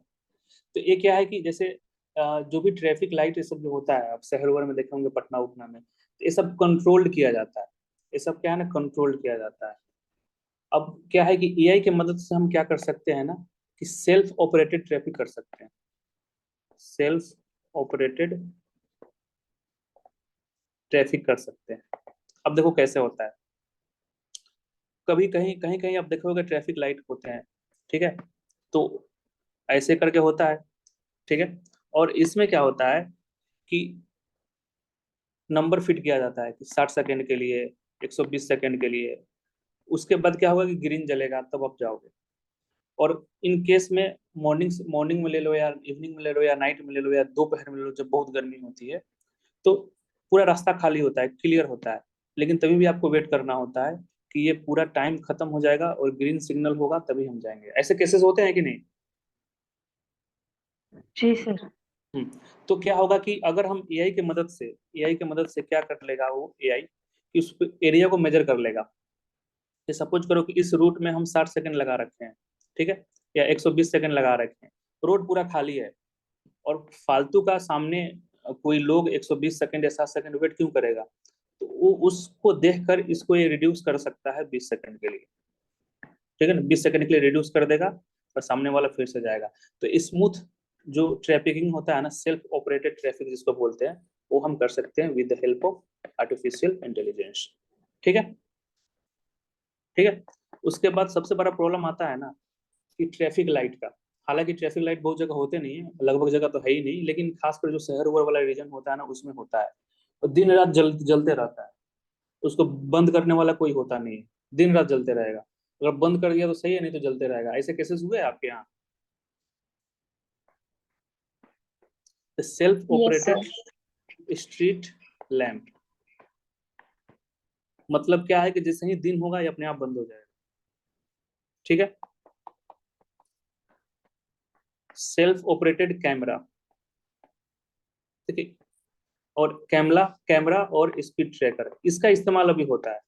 तो ये क्या है कि जैसे जो भी ट्रैफिक लाइट ये सब जो होता है, आप शहर वगैरह में देखे होंगे, पटना उटना में, तो ये सब कंट्रोल्ड किया जाता है। ये सब क्या है ना, कंट्रोल्ड किया जाता है। अब क्या है कि एआई की मदद से हम क्या कर सकते हैं ना, कि सेल्फ ऑपरेटेड ट्रैफिक कर सकते हैं, सेल्फ ऑपरेटेड ट्रैफिक कर सकते हैं। अब देखो कैसे होता है, कभी कहीं कहीं कहीं आप देखोगे ट्रैफिक लाइट होते हैं, ठीक है, तो ऐसे करके होता है, ठीक है। और इसमें क्या होता है कि नंबर फिट किया जाता है कि 60 सेकंड के लिए, 120 सेकंड के लिए। उसके बाद क्या होगा कि ग्रीन जलेगा, तब आप जाओगे। और इन केस में मॉर्निंग में ले लो, या इवनिंग में ले लो, या नाइट में ले लो, या दोपहर में ले लो, जब बहुत गर्मी होती है, तो पूरा रास्ता खाली होता है, क्लियर होता है। लेकिन तभी भी आपको वेट करना होता है कि ये पूरा टाइम खत्म हो जाएगा और ग्रीन सिग्नल होगा, तभी हम जाएंगे। ऐसे केसेस होते हैं कि नहीं? जी सर। तो क्या होगा कि अगर हम एआई की मदद से क्या कर लेगा वो एआई, कि उस एरिया को मेजर कर लेगा। कि सपोज करो कि इस रूट में हम 60 सेकंड लगा रखे हैं, ठीक है, या 120 सेकंड लगा रखे हैं, रोड पूरा खाली है, और फालतू का सामने कोई लोग 120 सेकंड या 60 सेकंड वेट क्यों करेगा? तो वो उसको देखकर इसको ये रिड्यूस कर सकता है 20 सेकंड के लिए, ठीक है ना, 20 सेकंड के लिए रिड्यूस कर देगा और सामने वाला फिर से जाएगा। तो स्मूथ जो ट्रैफिकिंग होता है ना, सेल्फ ऑपरेटेड ट्रैफिक जिसको बोलते हैं, वो हम कर सकते हैं with the help of artificial intelligence, ठीक है, ठीक है। उसके बाद सबसे बड़ा प्रॉब्लम आता है ना कि ट्रैफिक लाइट का। हालांकि ट्रैफिक लाइट बहुत जगह होते नहीं है, लगभग जगह तो है ही नहीं, लेकिन खासकर जो शहर ओवर वाला रीजन होता है ना, उसमें होता है, और दिन रात जलते रहता है। उसको बंद करने वाला कोई होता नहीं है, दिन रात जलते रहेगा। अगर बंद कर दिया तो सही है, नहीं तो जलते रहेगा। ऐसे केसेस हुए आपके यहाँ? Self Yes, sir. Operated street lamp मतलब क्या है कि जैसे ही दिन होगा ये अपने आप बंद हो जाएगा, ठीक है। सेल्फ ऑपरेटेड कैमरा, ठीक है, और कैमरा और स्पीड ट्रैकर, इसका इस्तेमाल अभी होता है।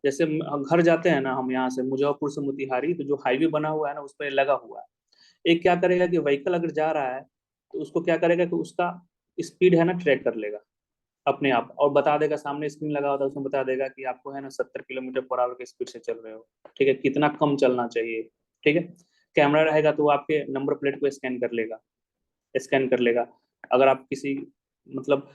जैसे घर जाते हैं ना हम यहाँ से मुजफ्फरपुर से मोतिहारी, तो जो हाईवे बना हुआ है ना उस पर लगा हुआ है। एक क्या करेगा कि व्हीकल अगर जा रहा है तो उसको क्या करेगा कि उसका स्पीड है ना ट्रैक कर लेगा अपने आप, और बता देगा, सामने स्क्रीन लगा होता है उसमें बता देगा कि आपको है ना 70 किलोमीटर पर आवर की स्पीड से चल रहे हो, ठीक है, कितना कम चलना चाहिए, ठीक है। कैमरा रहेगा तो वो आपके नंबर प्लेट को स्कैन कर लेगा। अगर आप किसी मतलब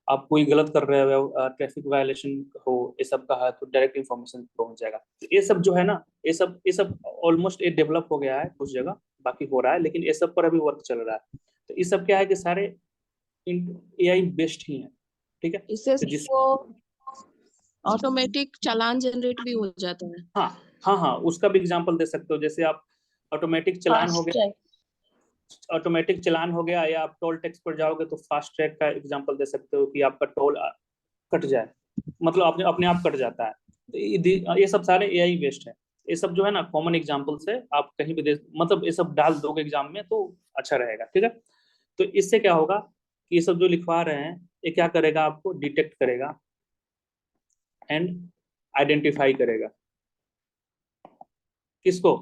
आप कोई गलत कर रहे हो, ट्रैफिक वायलेशन हो, ये सब का है तो डायरेक्ट इन्फॉर्मेशन पहुंच जाएगा। तो ये सब जो है ना, ये सब ऑलमोस्ट ये डेवलप हो गया है कुछ जगह, बाकी हो रहा है, लेकिन ये सब पर अभी वर्क चल रहा है। तो ये सब क्या है कि सारे एआई बेस्ड ही हैं, ठीक है। इससे तो जिस ऑटोमेटिक चालान जनरेट भी हो जाता है। हाँ हाँ हाँ, उसका भी एग्जांपल दे सकते हो। जैसे आप ऑटोमेटिक चलान हो गया, ऑटोमेटिक चलान हो गया, या आप टोल टैक्स पर जाओगे तो फास्ट ट्रैक का एग्जांपल दे सकते हो कि आपका टोल कट जाए, मतलब अपने अपने आप कट जाता है। तो ये सब सारे एआई बेस्ड है। ये सब जो है ना कॉमन एग्जांपल से आप कहीं भी मतलब ये सब डाल दोगे एग्जाम में तो अच्छा रहेगा, ठीक है। तो इससे क्या होगा कि ये सब जो लिखवा रहे हैं ये क्या करेगा, आपको डिटेक्ट करेगा एंड आइडेंटिफाई करेगा। किसको?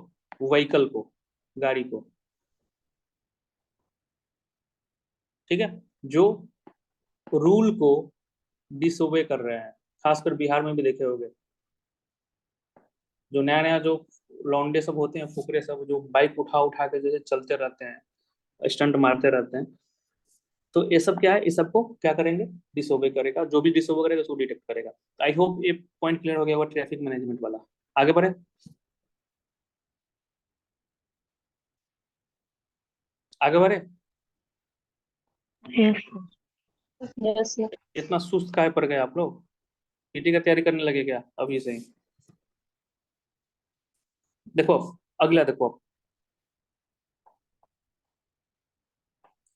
व्हीकल को, गाड़ी को, ठीक है, जो रूल को डिसोबे कर रहे हैं। खासकर बिहार में भी देखे होंगे, जो नया नया जो लौंडे सब होते हैं, फुकरे सब, जो बाइक उठा उठा के जैसे चलते रहते हैं, स्टंट मारते रहते हैं। तो ये सब क्या है, इस सबको क्या करेंगे, डिसोबे करेगा। जो भी डिसोबे करेगा उसको डिटेक्ट करेगा। आई होप ये पॉइंट क्लियर हो गया होगा ट्रैफिक मैनेजमेंट वाला। आगे बढ़े, आगे बढ़े। Yes yes sir. इतना सुस्त काहे पड़ गए आप लोग? पीटी का तैयारी करने लगे क्या अभी से ही? देखो अगला, देखो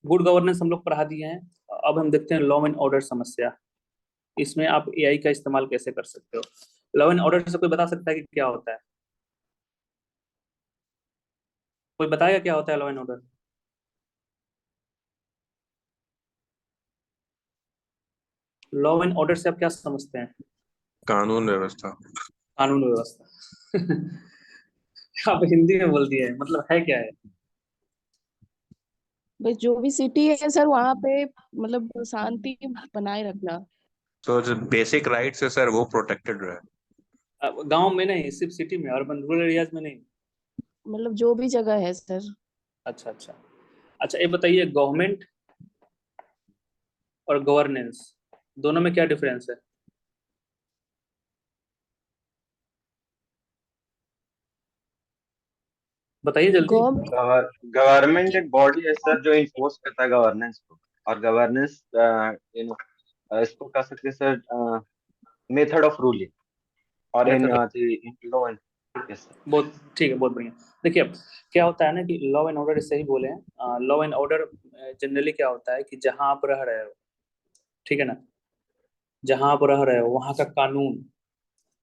गुड गवर्नेंस हम लोग पढ़ा दिए हैं। अब हम देखते हैं लॉ एंड ऑर्डर समस्या। इसमें आप एआई का इस्तेमाल कैसे कर सकते हो? लॉ एंड ऑर्डर से कोई बता सकता है कि क्या होता है? कोई बताएगा क्या होता है law and order? Law and order से आप क्या समझते हैं? कानून व्यवस्था। कानून व्यवस्था। आप हिंदी में बोल दिए, मतलब है क्या है? बस जो भी सिटी है सर वहाँ पे मतलब शांति बनाए रखना। तो जो बेसिक राइट्स है सर वो प्रोटेक्टेड रहे। गांव में नहीं, सिर्फ सिटी में, अर्बन रूरल एरियाज में नहीं। मतलब जो भी जगह है सर। अच्छा अच्छा अच्छा, ये बताइए गवर्नमेंट और गवर्नेंस दोनों में क्या डिफरेंस है? बताइए जल्दी। गवर्नमेंट गवर्नमेंट एक बॉडी है सर जो इन्फोर्स करता है गवर्नेंस को, और गवर्नेंस इसको कह सकते हैं सर मेथड ऑफ रूलिंग, और in method, law and, yes sir. बहुत ठीक है, बहुत बढ़िया। देखिए अब क्या होता है ना कि लॉ एंड ऑर्डर सही बोले हैं। लॉ एंड ऑर्डर जनरली क्या होता है कि जहां आप रह रहे हो, ठीक है ना, जहां आप रह रहे हो वहां का कानून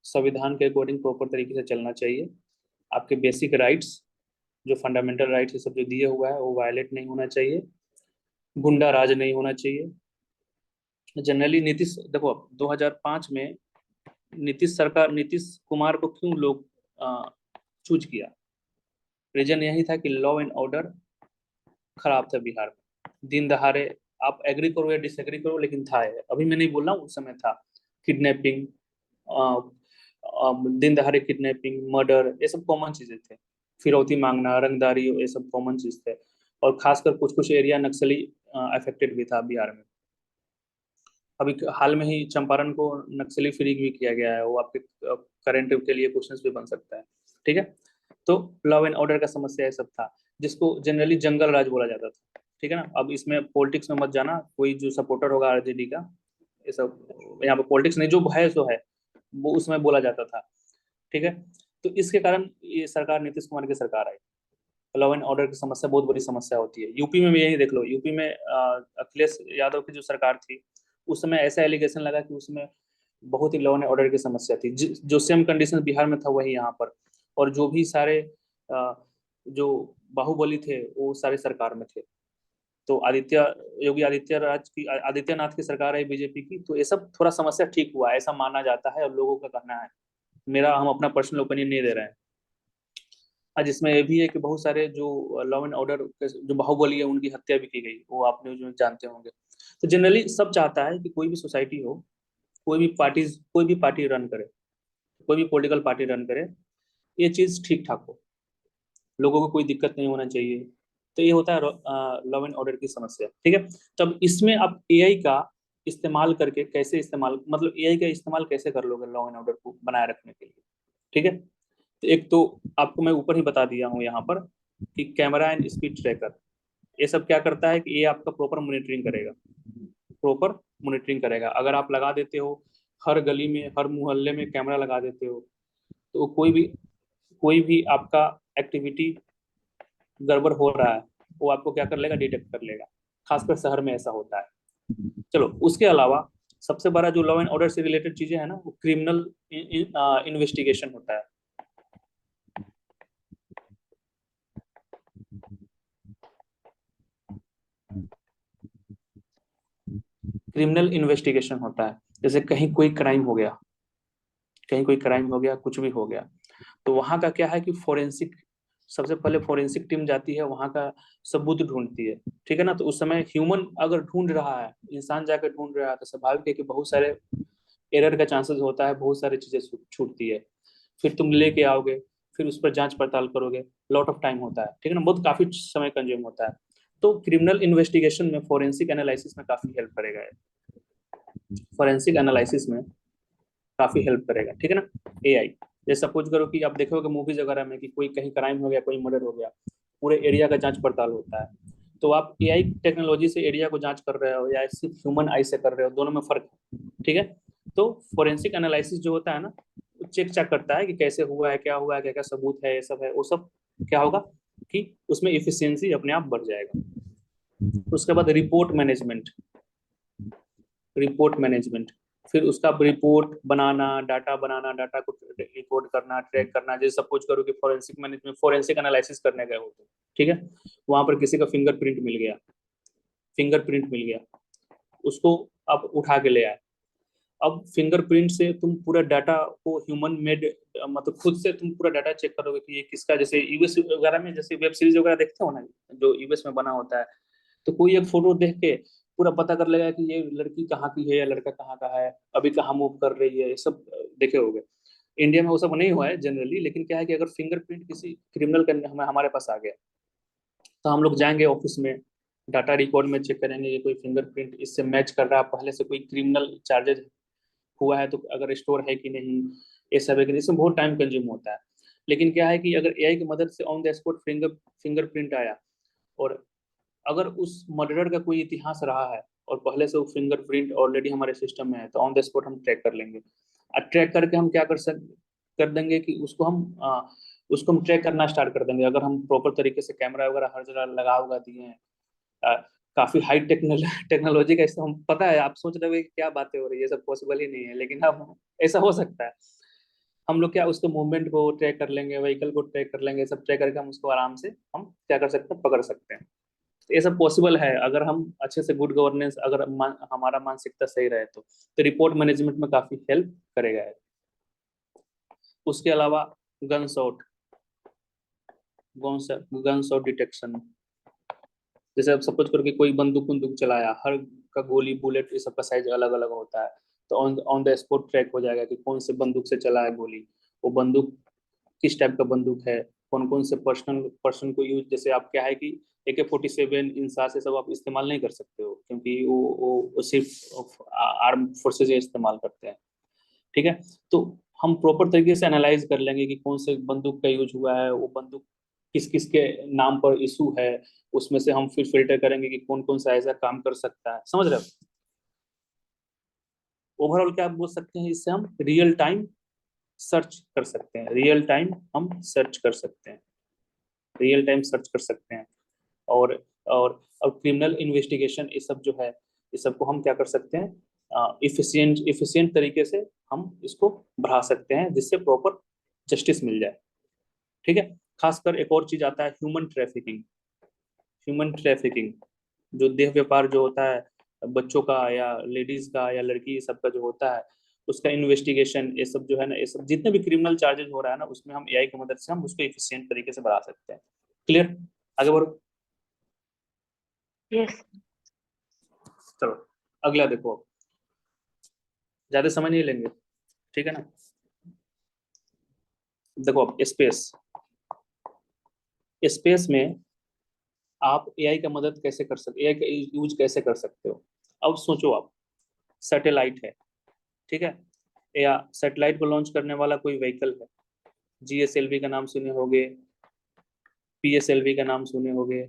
संविधान के अकॉर्डिंग प्रॉपर तरीके से चलना चाहिए। आपके बेसिक राइट्स, जो फंडामेंटल राइट्स सब जो दिए हुआ है वो वायलेट नहीं होना चाहिए, गुंडा राज नहीं होना चाहिए। जनरली नीतीश, देखो 2005 में नीतीश कुमार को क्यों लोग चूज किया? रीजन यही था कि लॉ एंड ऑर्डर खराब था बिहार में। दिन दहाड़े, आप एग्री करो या डिसएग्री करो, लेकिन था ये, अभी मैं नहीं बोल रहा हूँ, उस समय था। किडनैपिंग, दिन दहाड़े किडनैपिंग, मर्डर, ये सब कॉमन चीजें थे। फिरौती मांगना, रंगदारी, ये सब कॉमन चीज थे। और खासकर कुछ कुछ एरिया नक्सली अफेक्टेड भी था बिहार में। अभी हाल में ही चंपारण को नक्सली फ्री भी किया गया है, वो आपके करंट के लिए क्वेश्चंस भी बन सकता है, ठीक है। तो लॉ एंड ऑर्डर का समस्या ये सब था, जिसको जनरली जंगल राज बोला जाता था, ठीक है ना। अब इसमें पॉलिटिक्स में मत जाना, कोई जो सपोर्टर होगा आरजेडी का, ये सब यहाँ पे पॉलिटिक्स नहीं, जो है सो है, वो उसमें बोला जाता था, ठीक है। तो इसके कारण ये सरकार, नीतीश कुमार की सरकार आई। लॉ एंड ऑर्डर की समस्या बहुत बड़ी समस्या होती है। यूपी में भी यही देख लो, यूपी में अखिलेश यादव की जो सरकार थी उस समय ऐसा एलिगेशन लगा कि उसमें बहुत ही लॉ एंड ऑर्डर की समस्या थी। जो सेम कंडीशन बिहार में था वही यहाँ पर, और जो भी सारे जो बाहुबली थे वो सारे सरकार में थे। तो योगी आदित्यनाथ की सरकार है बीजेपी की, तो ये सब थोड़ा समस्या ठीक हुआ है, ऐसा माना जाता है और लोगों का कहना है। हम अपना पर्सनल ओपिनियन नहीं दे रहे हैं। आज इसमें ये भी है कि बहुत सारे जो लॉ एंड ऑर्डर जो बाहुबली है उनकी हत्या भी की गई, वो आप न्यूज में जानते होंगे। तो जनरली सब चाहता है कि कोई भी सोसाइटी हो, कोई भी पार्टी रन करे, कोई भी पॉलिटिकल पार्टी रन करे, ये चीज ठीक ठाक हो, लोगों को कोई दिक्कत नहीं होना चाहिए। तो ये होता है लॉ एंड ऑर्डर की समस्या, ठीक है। तब इसमें आप एआई का इस्तेमाल करके कैसे इस्तेमाल, मतलब एआई का इस्तेमाल कैसे कर लोगे लॉ एंड ऑर्डर को बनाए रखने के लिए, ठीक है। तो एक तो आपको मैं ऊपर ही बता दिया हूँ यहाँ पर कि कैमरा एंड स्पीड ट्रैकर, ये सब क्या करता है कि ये आपका प्रॉपर मॉनिटरिंग करेगा। अगर आप लगा देते हो हर गली में, हर मोहल्ले में कैमरा लगा देते हो, तो कोई भी आपका एक्टिविटी गड़बड़ हो रहा है वो आपको क्या कर लेगा, डिटेक्ट कर लेगा। खासकर शहर में ऐसा होता है। चलो, उसके अलावा सबसे बड़ा जो लॉ एंड ऑर्डर से रिलेटेड चीजें है ना, वो क्रिमिनल इन्वेस्टिगेशन होता है। क्रिमिनल इन्वेस्टिगेशन होता है, जैसे कहीं कोई क्राइम हो गया, कुछ भी हो गया, तो वहां का क्या है कि सबसे पहले फोरेंसिक टीम जाती है, वहां का सबूत ढूंढती है, ठीक है ना। तो उस समय ह्यूमन अगर ढूंढ रहा है, इंसान जाकर ढूंढ रहा है, तो स्वाभाविक है कि बहुत सारे एरर का चांसेस होता है, बहुत सारी चीजें छूटती है। फिर तुम लेके आओगे, फिर उस पर जांच पड़ताल करोगे, लॉट ऑफ टाइम होता है, ठीक है ना, बहुत काफी समय कंज्यूम होता है। तो क्रिमिनल इन्वेस्टिगेशन में फोरेंसिक एनालिसिस में काफी हेल्प करेगा, ठीक है ना, एआई। जैसे सपोज करो कि आप देखोगे मूवीज वगैरह में कि कोई कहीं क्राइम हो गया, कोई मर्डर हो गया, पूरे एरिया का जांच पड़ताल होता है। तो आप एआई टेक्नोलॉजी से एरिया को जांच कर रहे हो या सिर्फ ह्यूमन आई से कर रहे हो, दोनों में फर्क है, ठीक है। तो फोरेंसिक एनालिसिस जो होता है ना, वो चेक करता है कि कैसे हुआ है, क्या हुआ है, क्या क्या सबूत है, ये सब है, वो सब क्या होगा कि उसमें इफिशियंसी अपने आप बढ़ जाएगा। उसके बाद रिपोर्ट मैनेजमेंट, फिर उसका रिपोर्ट बनाना, डाटा डाटा को रिकॉर्ड करना, ट्रैक करना। जैसे सपोज करो कि फोरेंसिक एनालिसिस करने गए हो तो, ठीक है, वहां पर किसी का फिंगरप्रिंट मिल गया, उसको आप उठा के ले आए। अब फिंगरप्रिंट से तुम पूरा डाटा को ह्यूमन मेड, मतलब खुद से तुम पूरा डाटा चेक करोगे कि ये किसका, जैसे यूएस वगैरह में जैसे वेब सीरीज वगैरह देखते हो ना, जो यूएस में बना होता है, तो कोई एक फोटो देख के पूरा पता कर लेगा कि ये लड़की कहाँ की है या लड़का कहाँ का है, अभी कहाँ मूव कर रही है, ये सब देखे होगे। इंडिया में वो सब नहीं हुआ है जनरली, लेकिन क्या है कि अगर फिंगरप्रिंट किसी क्रिमिनल का हमारे पास आ गया, तो हम लोग जाएंगे ऑफिस में, डाटा रिकॉर्ड में चेक करेंगे कि कोई फिंगरप्रिंट इससे मैच कर रहा है, पहले से कोई क्रिमिनल चार्जेस हुआ है तो अगर स्टोर है कि नहीं, ये सब है कि नहीं। इसमें बहुत टाइम कंज्यूम होता है। लेकिन क्या है कि अगर एआई की मदद से ऑन द स्पॉट फिंगरप्रिंट आया, और अगर उस मर्डरर का कोई इतिहास रहा है और पहले से वो फिंगरप्रिंट ऑलरेडी हमारे सिस्टम में है, तो ऑन द स्पॉट हम ट्रैक कर लेंगे। और ट्रैक करके हम क्या कर देंगे कि उसको हम ट्रैक करना स्टार्ट कर देंगे, अगर हम प्रॉपर तरीके से कैमरा वगैरह हर जगह लगा दिए हैं। काफी हाई टेक्नोलॉजी का हम पता है, आप सोच रहे हो कि क्या बातें हो रही है, ये सब पॉसिबल ही नहीं है, लेकिन अब ऐसा हो सकता है। हम लोग क्या उसके मूवमेंट को ट्रैक कर लेंगे, व्हीकल को ट्रैक कर लेंगे, सब ट्रैक करके हम उसको आराम से हम क्या कर सकते हैं, पकड़ सकते हैं। तो ये सब पॉसिबल है अगर हम अच्छे से गुड गवर्नेंस, अगर हमारा मानसिकता सही रहे तो रिपोर्ट मैनेजमेंट में काफी हेल्प करेगा है। उसके अलावा गन शॉट डिटेक्शन, जैसे अब सपोज करो कि कोई बंदूक चलाया, हर का गोली बुलेट ये सब का साइज अलग अलग होता है, तो ऑन द स्पॉट ट्रैक हो जाएगा कि कौन से बंदूक से चला है गोली, वो बंदूक किस टाइप का बंदूक है, कौन कौन से पर्सन को यूज, जैसे आप क्या है कि AK-47 इंसास से सब आप इस्तेमाल नहीं कर सकते हो, क्योंकि वो सिर्फ आर्म फोर्सेज इस्तेमाल करते हैं, ठीक है। तो हम प्रॉपर तरीके से एनालाइज कर लेंगे कि कौन से बंदूक का यूज हुआ है, वो बंदूक किस किस के नाम पर इशू है, उसमें से हम फिर फिल्टर करेंगे कि कौन कौन सा ऐसा काम कर सकता है, समझ रहे हो। ओवरऑल क्या बोल सकते हैं, इससे हम रियल टाइम सर्च कर सकते हैं, और क्रिमिनल इन्वेस्टिगेशन ये सब जो है, ये सबको हम क्या कर सकते हैं, इफिशिएंट तरीके से हम इसको बढ़ा सकते हैं, जिससे प्रॉपर जस्टिस मिल जाए, ठीक है। खासकर एक और चीज आता है ह्यूमन ट्रैफिकिंग। जो देह व्यापार जो होता है बच्चों का या लेडीज का या लड़की सबका जो होता है, उसका इन्वेस्टिगेशन, ये सब जो है ना, ये सब जितने भी क्रिमिनल चार्जेस हो रहा है ना, उसमें हम एआई की मदद से हम उसको एफिशिएंट तरीके से बढ़ा सकते हैं। क्लियर? आगे बढ़ो। यस चलो अगला देखो, अब ज्यादा समय नहीं लेंगे, ठीक है ना। देखो अब स्पेस, स्पेस में आप एआई का मदद कैसे कर सकते, एआई का यूज कैसे कर सकते हो। अब सोचो आप, सैटेलाइट है, ठीक है, या सैटेलाइट को लॉन्च करने वाला कोई व्हीकल है, जीएसएलवी का नाम सुने होंगे, पीएसएलवी का नाम सुने होंगे,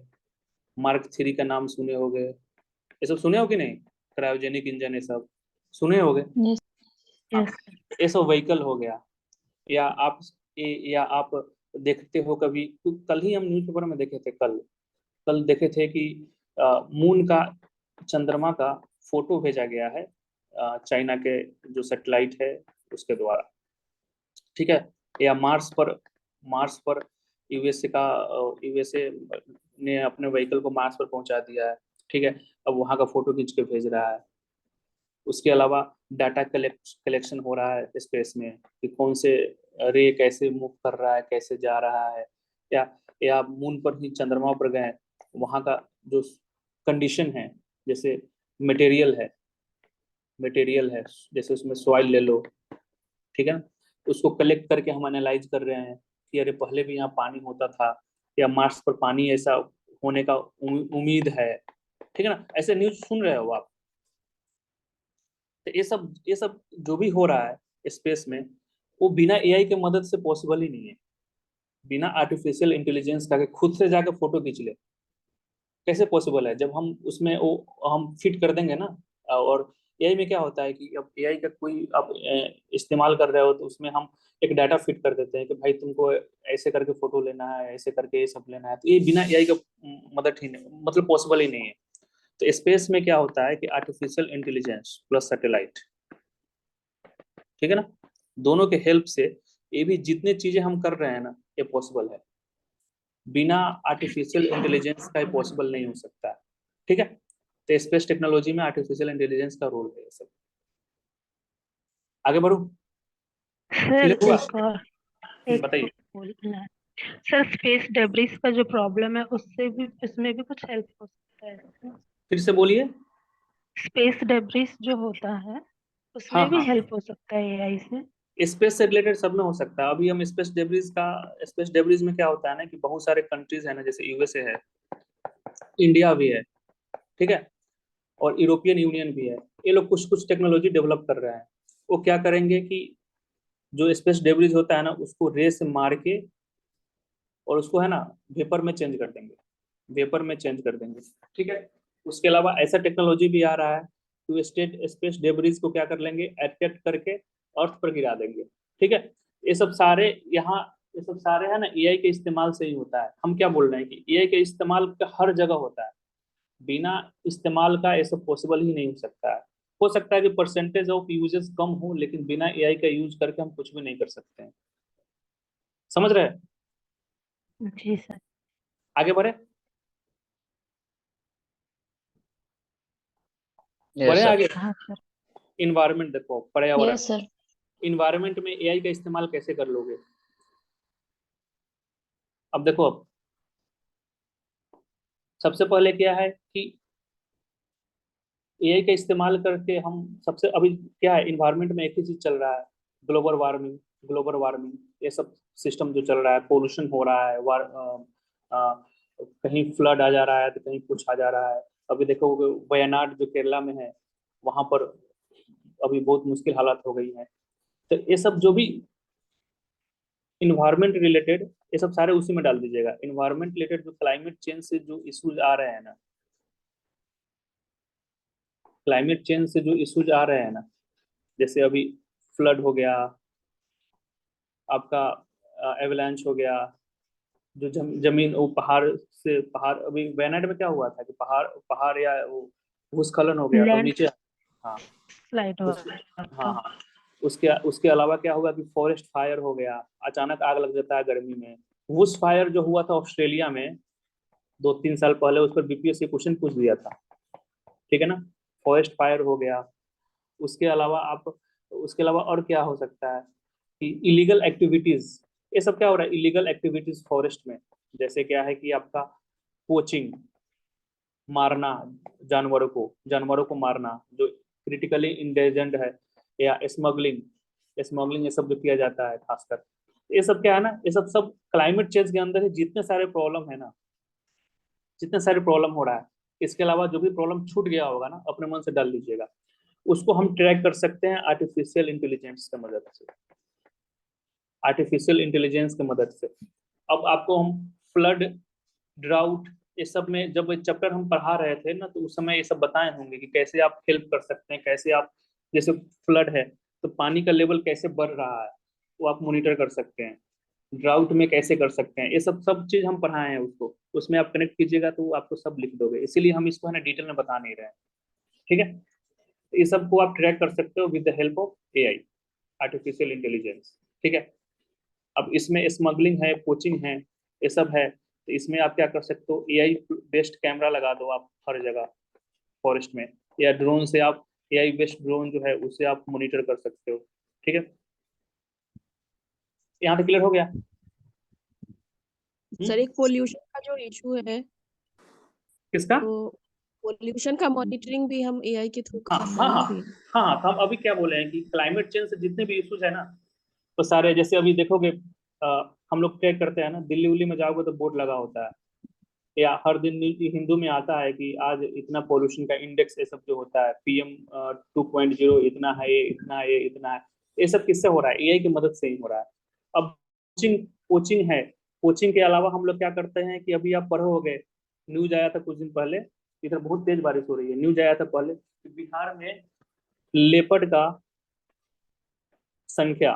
मार्क 3 का नाम सुने होंगे, ये सब सुने हो कि नहीं, क्रायोजेनिक इंजन, ये सब सुने होंगे। यस हाँ, यस ये सब व्हीकल हो गया। या आप या आप देखते हो कभी, कल ही हम न्यूज़पेपर में देखे थे, कल कल देखे थे कि मून का, चंद्रमा का फोटो भेजा गया है चाइना के जो सैटेलाइट है उसके द्वारा, ठीक है। या मार्स पर यूएसए का, यूएसए ने अपने व्हीकल को मार्स पर पहुंचा दिया है, ठीक है। अब वहां का फोटो खींच के भेज रहा है। उसके अलावा डाटा कलेक्शन हो रहा है स्पेस में कि कौन से रे कैसे मूव कर रहा है, कैसे जा रहा है। या मून पर ही, चंद्रमा पर गए, वहाँ का जो कंडीशन है, जैसे मटेरियल है जैसे उसमें सॉइल ले लो, ठीक है ना, उसको कलेक्ट करके हम एनालाइज कर रहे हैं कि अरे पहले भी यहाँ पानी होता था, या मार्स पर पानी ऐसा होने का उम्मीद है, ठीक है ना। ऐसे न्यूज सुन रहे हो आप। तो ये सब जो भी हो रहा है स्पेस में, वो बिना एआई के मदद से पॉसिबल ही नहीं है। बिना आर्टिफिशियल इंटेलिजेंस का, कि खुद से जाकर फोटो खींच ले, कैसे पॉसिबल है। जब हम उसमें वो हम फिट कर देंगे ना, और एआई में क्या होता है कि अब एआई का कोई आप इस्तेमाल कर रहे हो तो उसमें हम एक डाटा फिट कर देते हैं कि भाई तुमको ऐसे करके फोटो लेना है, ऐसे करके ये सब लेना है, तो ये बिना एआई का मदद ही नहीं, मतलब पॉसिबल ही नहीं है। तो स्पेस में क्या होता है कि आर्टिफिशियल इंटेलिजेंस प्लस सैटेलाइट, ठीक है ना, दोनों के हेल्प से ये भी जितने चीजें हम कर रहे हैं ना, ये पॉसिबल है। बिना आर्टिफिशियल इंटेलिजेंस का पॉसिबल नहीं हो सकता है, ठीक है। तो स्पेस टेक्नोलॉजी में आर्टिफिशियल इंटेलिजेंस का रोल है ये सब। आगे बढ़ो, सर क्लियर हुआ? एक और एक बताइए। बोलना है। सर स्पेस डेब्रिस का जो प्रॉब्लम है उससे भी, इसमें भी कुछ हेल्प हो सकता है? फिर से बोलिए। स्पेस डेब्रिस जो होता है हाँ उसमें भी हाँ, हेल्प हो सकता है एआई से? स्पेस से रिलेटेड सब में हो सकता है। अभी हम स्पेस डेब्रिस में क्या होता है ना कि बहुत सारे कंट्रीज है ना, जैसे यूएसए है, इंडिया भी है, ठीक है, और यूरोपियन यूनियन भी है। ये लोग कुछ कुछ टेक्नोलॉजी डेवलप कर रहे हैं। वो क्या करेंगे कि जो स्पेस डेब्रिस होता है ना, उसको रे से मार के और उसको है ना वेपर में चेंज कर देंगे, वेपर में चेंज कर देंगे, ठीक है। उसके अलावा ऐसा टेक्नोलॉजी भी आ रहा है कि वो स्पेस डेब्रिस को क्या कर लेंगे, एट्रैक्ट करके अर्थ पर गिरा देंगे, ठीक है। ये सब सारे यहाँ, ये सब सारे है ना एआई के इस्तेमाल से ही होता है। हम क्या बोल रहे हैं कि एआई के इस्तेमाल का हर जगह होता है, बिना इस्तेमाल का ये सब पॉसिबल ही नहीं हो सकता है। हो सकता है कि परसेंटेज ऑफ यूजेस कम हो, लेकिन बिना एआई का यूज करके हम कुछ भी नहीं कर सकते हैं। समझ रहे हैं? जी सर। आगे बढ़े, Yes, बढ़े sir. आगे। हाँ सर। इन्वायरमेंट देखो, पर्यावरण, यस सर। इन्वायरमेंट में एआई का इस्तेमाल कैसे कर लोगे। अब देखो, अब सबसे पहले क्या है कि एआई का इस्तेमाल करके हम सबसे, अभी क्या है इन्वायरमेंट में एक ही चीज चल रहा है, ग्लोबल वार्मिंग ये सब सिस्टम जो चल रहा है, पोल्यूशन हो रहा है, कहीं फ्लड आ जा रहा है तो कहीं कुछ आ जा रहा है। अभी देखो वयनाड जो केरला में है, वहां पर अभी बहुत मुश्किल हालात हो गई है। तो ये सब जो भी इन्वायरमेंट रिलेटेड, ये सब सारे उसी में डाल दीजिएगा। इन्वायरमेंट रिलेटेड जो क्लाइमेट चेंज से जो इश्यूज आ रहे हैं ना, क्लाइमेट चेंज से जो इश्यूज आ रहे हैं ना, जैसे अभी फ्लड हो गया आपका, एवलांच हो गया, जो जमीन वो पहाड़ अभी वायनाड में क्या हुआ था कि पहाड़ पहाड़ या वो भूस्खलन हो गया तो लैंड नीचे। हाँ, स्लाइड हो उसके रहा हाँ था। हाँ, उसके उसके अलावा क्या होगा कि फॉरेस्ट फायर हो गया, अचानक आग लग जाता है गर्मी में। बुश फायर जो हुआ था ऑस्ट्रेलिया में, 2-3 साल पहले उस पर बीपीएससी क्वेश्चन पूछ दिया था, ठीक है ना। फॉरेस्ट फायर हो गया, उसके अलावा और क्या हो सकता है कि इलीगल एक्टिविटीज, ये सब क्या हो रहा है इलीगल एक्टिविटीज फॉरेस्ट में। जैसे क्या है कि आपका पोचिंग, मारना जानवरों को मारना जो क्रिटिकली इंडेंजर्ड है, या स्मगलिंग ये सब जो किया जाता है खासकर, ये सब क्या है ना, ये सब क्लाइमेट चेंज के अंदर है। जितने सारे प्रॉब्लम है ना, जितने सारे प्रॉब्लम हो रहा है, इसके अलावा जो भी प्रॉब्लम छूट गया होगा ना, अपने मन से डाल लीजिएगा, उसको हम ट्रैक कर सकते हैं आर्टिफिशियल इंटेलिजेंस की मदद से। आर्टिफिशियल इंटेलिजेंस की मदद से अब आपको हम फ्लड, ड्राउट, ये सब में जब चैप्टर हम पढ़ा रहे थे ना, तो उस समय ये सब बताए होंगे कि कैसे आप हेल्प कर सकते हैं, कैसे आप, जैसे फ्लड है तो पानी का लेवल कैसे बढ़ रहा है वो आप मॉनिटर कर सकते हैं, ड्राउट में कैसे कर सकते हैं, ये सब चीज हम पढ़ाए हैं उसको, उसमें आप कनेक्ट कीजिएगा तो वो आपको सब लिख दोगे, इसीलिए हम इसको है ना डिटेल में बता नहीं रहे हैं, ठीक है। ये सब को आप ट्रैक कर सकते हो with the help of AI, artificial intelligence, ठीक है। अब इसमें स्मगलिंग है, पोचिंग है, ये सब है, तो इसमें आप क्या कर सकते हो, एआई बेस्ड कैमरा लगा दो आप हर जगह फॉरेस्ट में, या ड्रोन से आप, एआई बेस्ड ड्रोन जो है उससे आप मॉनिटर कर सकते हो, ठीक है। यहाँ पे क्लियर हो गया? सर एक पोल्यूशन का जो इशू है, किसका? तो पोल्यूशन का मॉनिटरिंग भी हम एआई के थ्रू कर हाँ रहे हाँ हैं हाँ ना अभी। हाँ, तो हम अभी क्या बोले हैं कि क्लाइमेट चेंज से जितने भी इश्यूज है ना, तो सारे, जैसे अभी देखोगे हम लोग ट्रैक करते हैं ना, दिल्ली उल्ली में जाओगे तो बोर्ड लगा होता है, या हर दिन हिंदू में आता है कि आज इतना पोल्यूशन का इंडेक्स, ये सब जो होता है PM 2.0 इतना है, ये इतना है, ये इतना है, ये सब किससे हो रहा है, एआई की मदद से ही हो रहा है। अब कोचिंग है, कोचिंग के अलावा हम लोग क्या करते हैं कि अभी आप पढ़ोगे, न्यूज आया था कुछ दिन पहले, इधर बहुत तेज बारिश हो रही है, न्यूज आया था पहले कि बिहार में लेपर्ड का संख्या,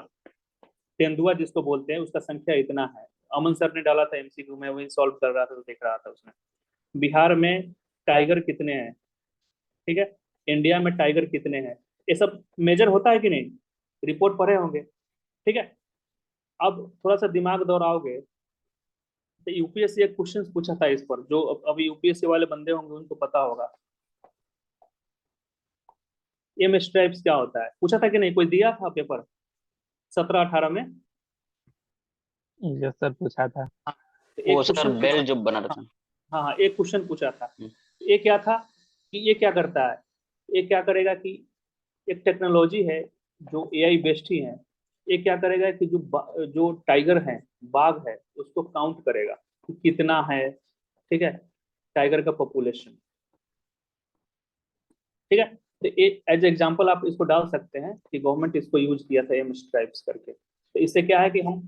तेंदुआ जिसको बोलते हैं, उसका संख्या इतना है। अमन सर ने डाला था MCQ में, वही सॉल्व कर रहा था तो देख रहा था उसमें, बिहार में टाइगर कितने हैं, ठीक है, इंडिया में टाइगर कितने हैं, ये सब मेजर होता है कि नहीं, रिपोर्ट पढ़े होंगे, ठीक है। अब थोड़ा सा दिमाग दौड़ाओगे तो यूपीएससी एक क्वेश्चन पूछा था इस पर, जो अभी यूपीएससी वाले बंदे होंगे उनको पता होगा, एम स्ट्राइप्स क्या होता है, पूछा था कि नहीं, कोई दिया था पेपर 17-18 में? यस सर, पूछा था। तो एक वो सर क्वेश्चन बेल जो बना रहता है। हाँ हाँ, एक क्वेश्चन पूछा था, ये क्या था कि ये क्या करता है, ये क्या करेगा कि एक टेक्नोलॉजी है जो एआई बेस्ड ही है, ये क्या करेगा कि जो टाइगर है, बाघ है, उसको काउंट करेगा कि कितना है, ठीक है, टाइगर का पॉपुलेशन, ठीक है। तो एज एग्जांपल आप इसको डाल सकते हैं कि गवर्नमेंट इसको यूज किया था एम स्ट्राइप्स करके, तो इससे क्या है कि हम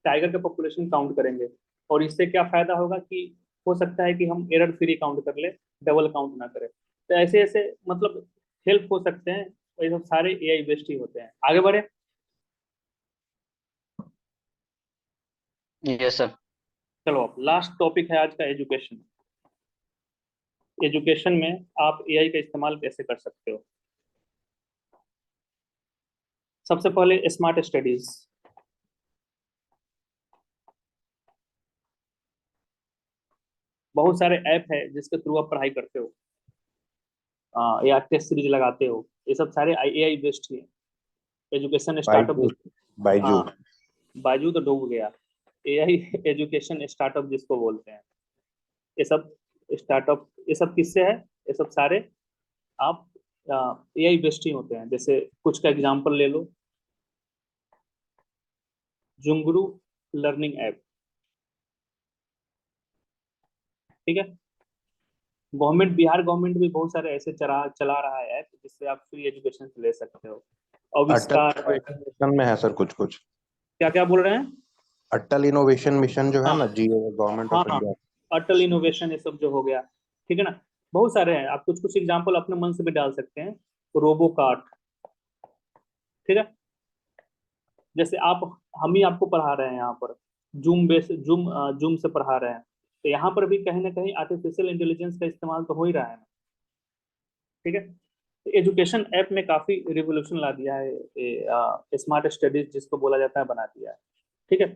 टाइगर का पॉपुलेशन काउंट करेंगे, और इससे क्या फायदा होगा कि हो सकता है कि हम एरर फ्री काउंट कर ले, डबल काउंट ना करें, तो ऐसे ऐसे मतलब हेल्प हो सकते हैं, और ये सब सारे एआई बेस्ड ही होते हैं। आगे बढ़े? Yes sir. चलो अब लास्ट टॉपिक है आज का, एजुकेशन। एजुकेशन में आप एआई का इस्तेमाल कैसे कर सकते हो। सबसे पहले स्मार्ट स्टडीज, बहुत सारे ऐप है जिसके थ्रू आप पढ़ाई करते हो, या टेस्ट सीरीज लगाते हो, ये सब सारे एआई बेस्ड ही है। एजुकेशन स्टार्टअप, बायजू हाँ बाजू तो डूब गया, एआई एजुकेशन स्टार्टअप जिसको बोलते हैं, ये सब स्टार्टअप, ये सब किससे है, ये सब सारे आप एआई बेस्ड ही होते हैं। जैसे कुछ का एग्जांपल ले लो, जुंगरू लर्निंग ऐप, ठीक है। गवर्नमेंट, बिहार गवर्नमेंट भी बहुत सारे ऐसे चला रहा है ऐप जिससे आप फ्री एजुकेशन ले सकते हो। अटल अविष्कार, इनोवेशन मिशन में है सर कुछ कुछ। क्या क्या बोल रहे हैं? अटल इनोवेशन मिशन जो है हाँ ना, जी गवर्नमेंट हाँ ऑफ हाँ, इंडिया। अटल इनोवेशन, ये सब जो हो गया, ठीक है ना, बहुत सारे हैं। आप कुछ कुछ एग्जांपल अपने मन से भी डाल सकते हैं। रोबो कार्ट, ठीक है, जैसे आप, हम ही आपको पढ़ा रहे हैं यहाँ पर, जूम से पढ़ा रहे हैं, तो यहाँ पर भी कहीं ना कहीं आर्टिफिशियल इंटेलिजेंस का इस्तेमाल तो हो ही रहा है ना, ठीक है। एजुकेशन ऐप में काफी रिवोल्यूशन ला दिया है, स्मार्ट स्टडीज जिसको बोला जाता है बना दिया है, ठीक है।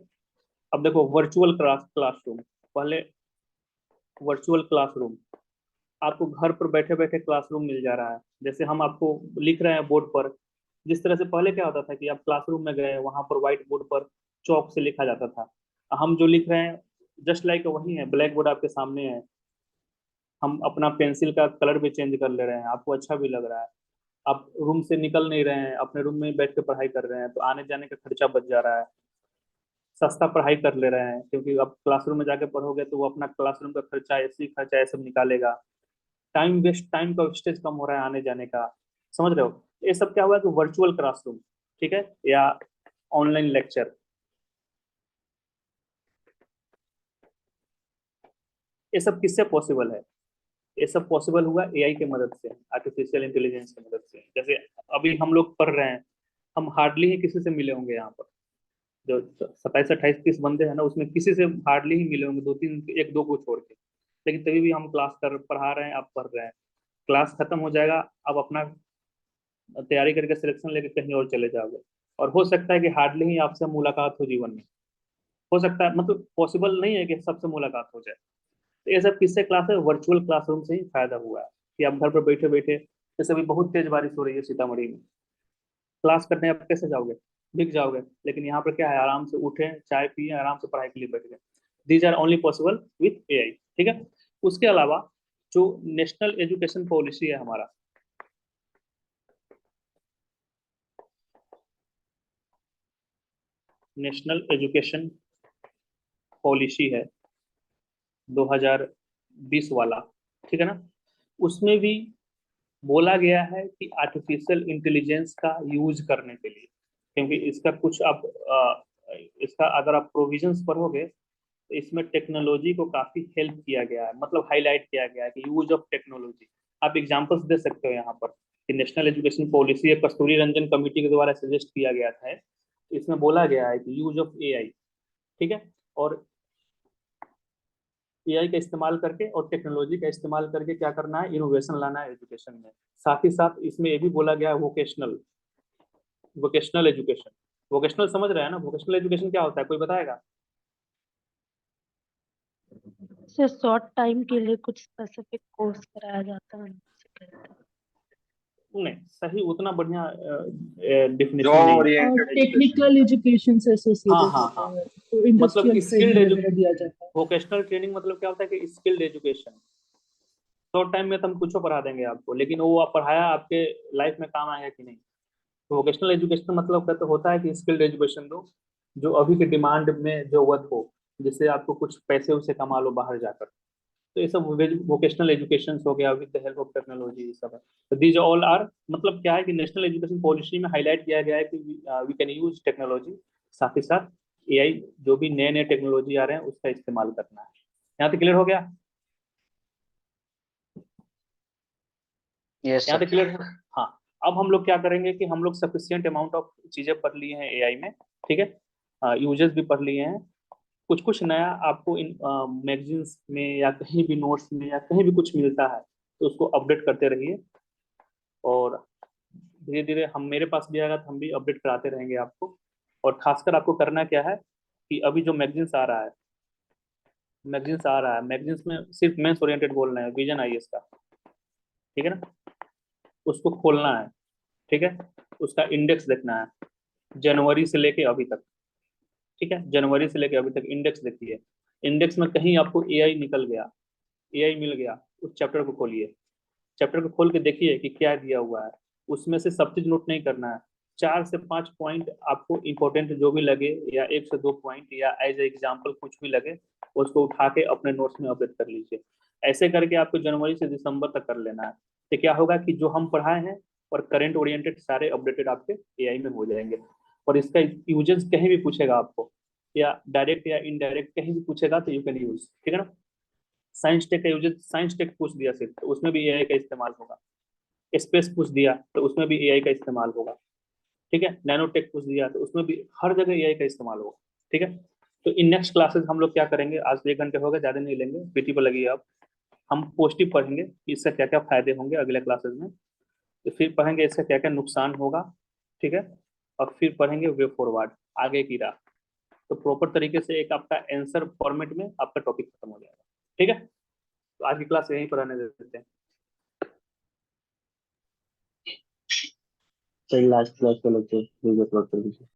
अब देखो वर्चुअल क्लासरूम, पहले वर्चुअल क्लासरूम, आपको घर पर बैठे बैठे क्लासरूम मिल जा रहा है। जैसे हम आपको लिख रहे हैं बोर्ड पर, जिस तरह से पहले क्या होता था कि आप क्लासरूम में गए, वहां पर व्हाइट बोर्ड पर चौक से लिखा जाता था, हम जो लिख रहे हैं जस्ट लाइक वही है, ब्लैक बोर्ड आपके सामने है। हम अपना पेंसिल का कलर भी चेंज कर ले रहे हैं, आपको अच्छा भी लग रहा है। आप रूम से निकल नहीं रहे हैं, अपने रूम में ही बैठ के पढ़ाई कर रहे हैं, तो आने जाने का खर्चा बच जा रहा है। सस्ता पढ़ाई कर ले रहे हैं, क्योंकि अब क्लासरूम में जाके पढ़ोगे तो वो अपना क्लासरूम का खर्चा, ऐसी खर्चा ये सब निकालेगा। टाइम का वेस्टेज कम हो रहा है आने जाने का, समझ रहे हो। ये सब क्या हुआ कि वर्चुअल क्लासरूम, ठीक है, या ऑनलाइन लेक्चर, ये सब किससे पॉसिबल है? ये सब पॉसिबल हुआ एआई की मदद से, आर्टिफिशियल इंटेलिजेंस की मदद से। जैसे अभी हम लोग पढ़ रहे हैं, हम हार्डली ही किसी से मिले होंगे यहाँ पर, जो 27 28 30 बंदे हैं ना, उसमें किसी से हार्डली ही मिले होंगे, दो तीन, एक दो को छोड़ के। लेकिन तभी भी हम क्लास कर पढ़ा रहे हैं, आप पढ़ रहे हैं। क्लास खत्म हो जाएगा, आप अपना तैयारी करके सिलेक्शन लेके कहीं और चले जाओगे, और हो सकता है कि हार्डली ही आपसे मुलाकात हो जीवन में। हो सकता है, मतलब पॉसिबल नहीं है कि सबसे मुलाकात हो जाए। तो ये सब किससे क्लास है? वर्चुअल क्लासरूम से ही फायदा हुआ है, कि आप घर पर बैठे बैठे, जैसे अभी बहुत तेज बारिश हो रही है सीतामढ़ी में, क्लास करने आप कैसे जाओगे? भीग जाओगे। लेकिन यहाँ पर क्या है, आराम से उठे, चाय पिए, आराम से पढ़ाई के लिए बैठ गए। These are only possible with AI, ठीक है। उसके अलावा जो नेशनल एजुकेशन पॉलिसी है हमारा, नेशनल एजुकेशन पॉलिसी है 2020 वाला, ठीक है ना, उसमें भी बोला गया है कि आर्टिफिशियल इंटेलिजेंस का यूज करने के लिए, क्योंकि इसका कुछ आप इसका अगर आप प्रोविजंस पढ़ोगे तो इसमें टेक्नोलॉजी को काफी हेल्प किया गया है, मतलब हाईलाइट किया गया है कि यूज ऑफ टेक्नोलॉजी। आप एग्जांपल्स दे सकते हो यहाँ पर कि नेशनल एजुकेशन पॉलिसी कस्तूरी रंजन कमेटी के द्वारा सजेस्ट किया गया था, इसमें बोला गया है कि यूज ऑफ एआई, ठीक है, और एआई का इस्तेमाल करके और टेक्नोलॉजी का इस्तेमाल करके क्या करना है, इनोवेशन लाना है एजुकेशन में। साथ ही साथ इसमें ये भी बोला गया है वोकेशनल, वोकेशनल एजुकेशन। वोकेशनल समझ रहे हैं ना, वोकेशनल एजुकेशन क्या होता है, कोई बताएगा? से शॉर्ट टाइम के लिए कुछ स्पेसिफिक कोर्स कराया जाता है, नहीं, सही उतना बढ़िया डिफिनेशन जॉब नहीं है। और ओरिएंटेड एजुकेशन। टेक्निकल एजुकेशन से हाँ एसोसिएटेड हाँ होता हाँ, है, तो मतलब इंडस्ट्रियल स्किल्ड ट्रेनिंग वगैरह दिया जाता है। वोकेशनल ट्रेनिंग मतलब क्या होता है कि स्किल्ड एजुकेशन। शॉर्ट टाइम में तो हम कुछ पढ़ा देंगे आपको, लेकिन वो आप पढ़ाया आपके लाइफ में काम आएगा कि नहीं। तो वोकेशनल एजुकेशन मतलब क्या तो होता है कि स्किल्ड एजुकेशन दो, जो अभी के डिमांड में जो वत हो, जिससे आपको कुछ पैसे उसे कमा लो बाहर जाकर। तो ये सब वोकेशनल एजुकेशन हो गया with the help of technology, ये सब है। तो दीज ऑल आर, मतलब क्या है कि नेशनल एजुकेशन पॉलिसी में हाईलाइट किया गया है कि वी कैन यूज टेक्नोलॉजी, साथ ही साथ एआई, जो भी नए नए टेक्नोलॉजी आ रहे हैं उसका इस्तेमाल करना है। यहाँ तक क्लियर हो गया? यस यहाँ सर। तक क्लियर है? हाँ। अब हम लोग क्या करेंगे कि हम लोग सफिशियंट अमाउंट ऑफ चीजें पढ़ लिए हैं एआई में, ठीक है, यूजेस भी पढ़ लिए हैं। कुछ कुछ नया आपको इन मैगजीन्स में या कहीं भी नोट्स में या कहीं भी कुछ मिलता है, तो उसको अपडेट करते रहिए, और धीरे धीरे हम, मेरे पास भी आएगा तो हम भी अपडेट कराते रहेंगे आपको। और खासकर आपको करना क्या है कि अभी जो मैगजीन्स आ रहा है, मैगजीन्स में सिर्फ मेंस ओरिएंटेड बोलना है, विजन आईएएस का, ठीक है ना, उसको खोलना है, ठीक है, उसका इंडेक्स देखना है जनवरी से लेके अभी तक, ठीक है, जनवरी से लेके अभी तक इंडेक्स देखिए। इंडेक्स में कहीं आपको एआई निकल गया, एआई मिल गया, उस चैप्टर को खोलिए, चैप्टर को खोल के देखिए कि क्या दिया हुआ है। उसमें से सब चीज नोट नहीं करना है, 4 से 5 पॉइंट आपको इंपॉर्टेंट जो भी लगे, या 1 से 2 पॉइंट, या एज एग्जाम्पल कुछ भी लगे, उसको उठा के अपने नोट्स में अपडेट कर लीजिए। ऐसे करके आपको जनवरी से दिसंबर तक कर लेना है। तो क्या होगा कि जो हम पढ़ाए हैं और करंट ओरिएंटेड सारे अपडेटेड आपके एआई में हो जाएंगे। और इसका यूजेस कहीं भी पूछेगा आपको, या डायरेक्ट या इनडायरेक्ट कहीं भी पूछेगा, तो यू कैन यूज, ठीक है ना। साइंस टेक का यूजेस, साइंस टेक पूछ दिया सिर्फ, तो उसमें भी एआई का इस्तेमाल होगा। स्पेस पूछ दिया तो उसमें भी एआई का इस्तेमाल होगा, ठीक है। नैनो टेक पूछ दिया तो उसमें भी हर जगह एआई का इस्तेमाल होगा, ठीक है। तो इन नेक्स्ट क्लासेस हम लोग क्या करेंगे, आज तो 1 घंटे हो गए, ज्यादा नहीं लेंगे, पीटी पर लगी अब। हम पॉजिटिव पढ़ेंगे कि इससे क्या क्या फायदे होंगे अगले क्लासेस में, तो फिर पढ़ेंगे इसका क्या क्या नुकसान होगा, ठीक है, और फिर पढ़ेंगे वे फॉरवर्ड, आगे की राह। तो प्रॉपर तरीके से एक आपका आंसर फॉर्मेट में आपका टॉपिक खत्म हो जाएगा, ठीक है। तो आज की क्लास यहीं पर आने देते हैं। सर लास्ट क्लास का लेक्चर प्लीज अपलोड कर दीजिए।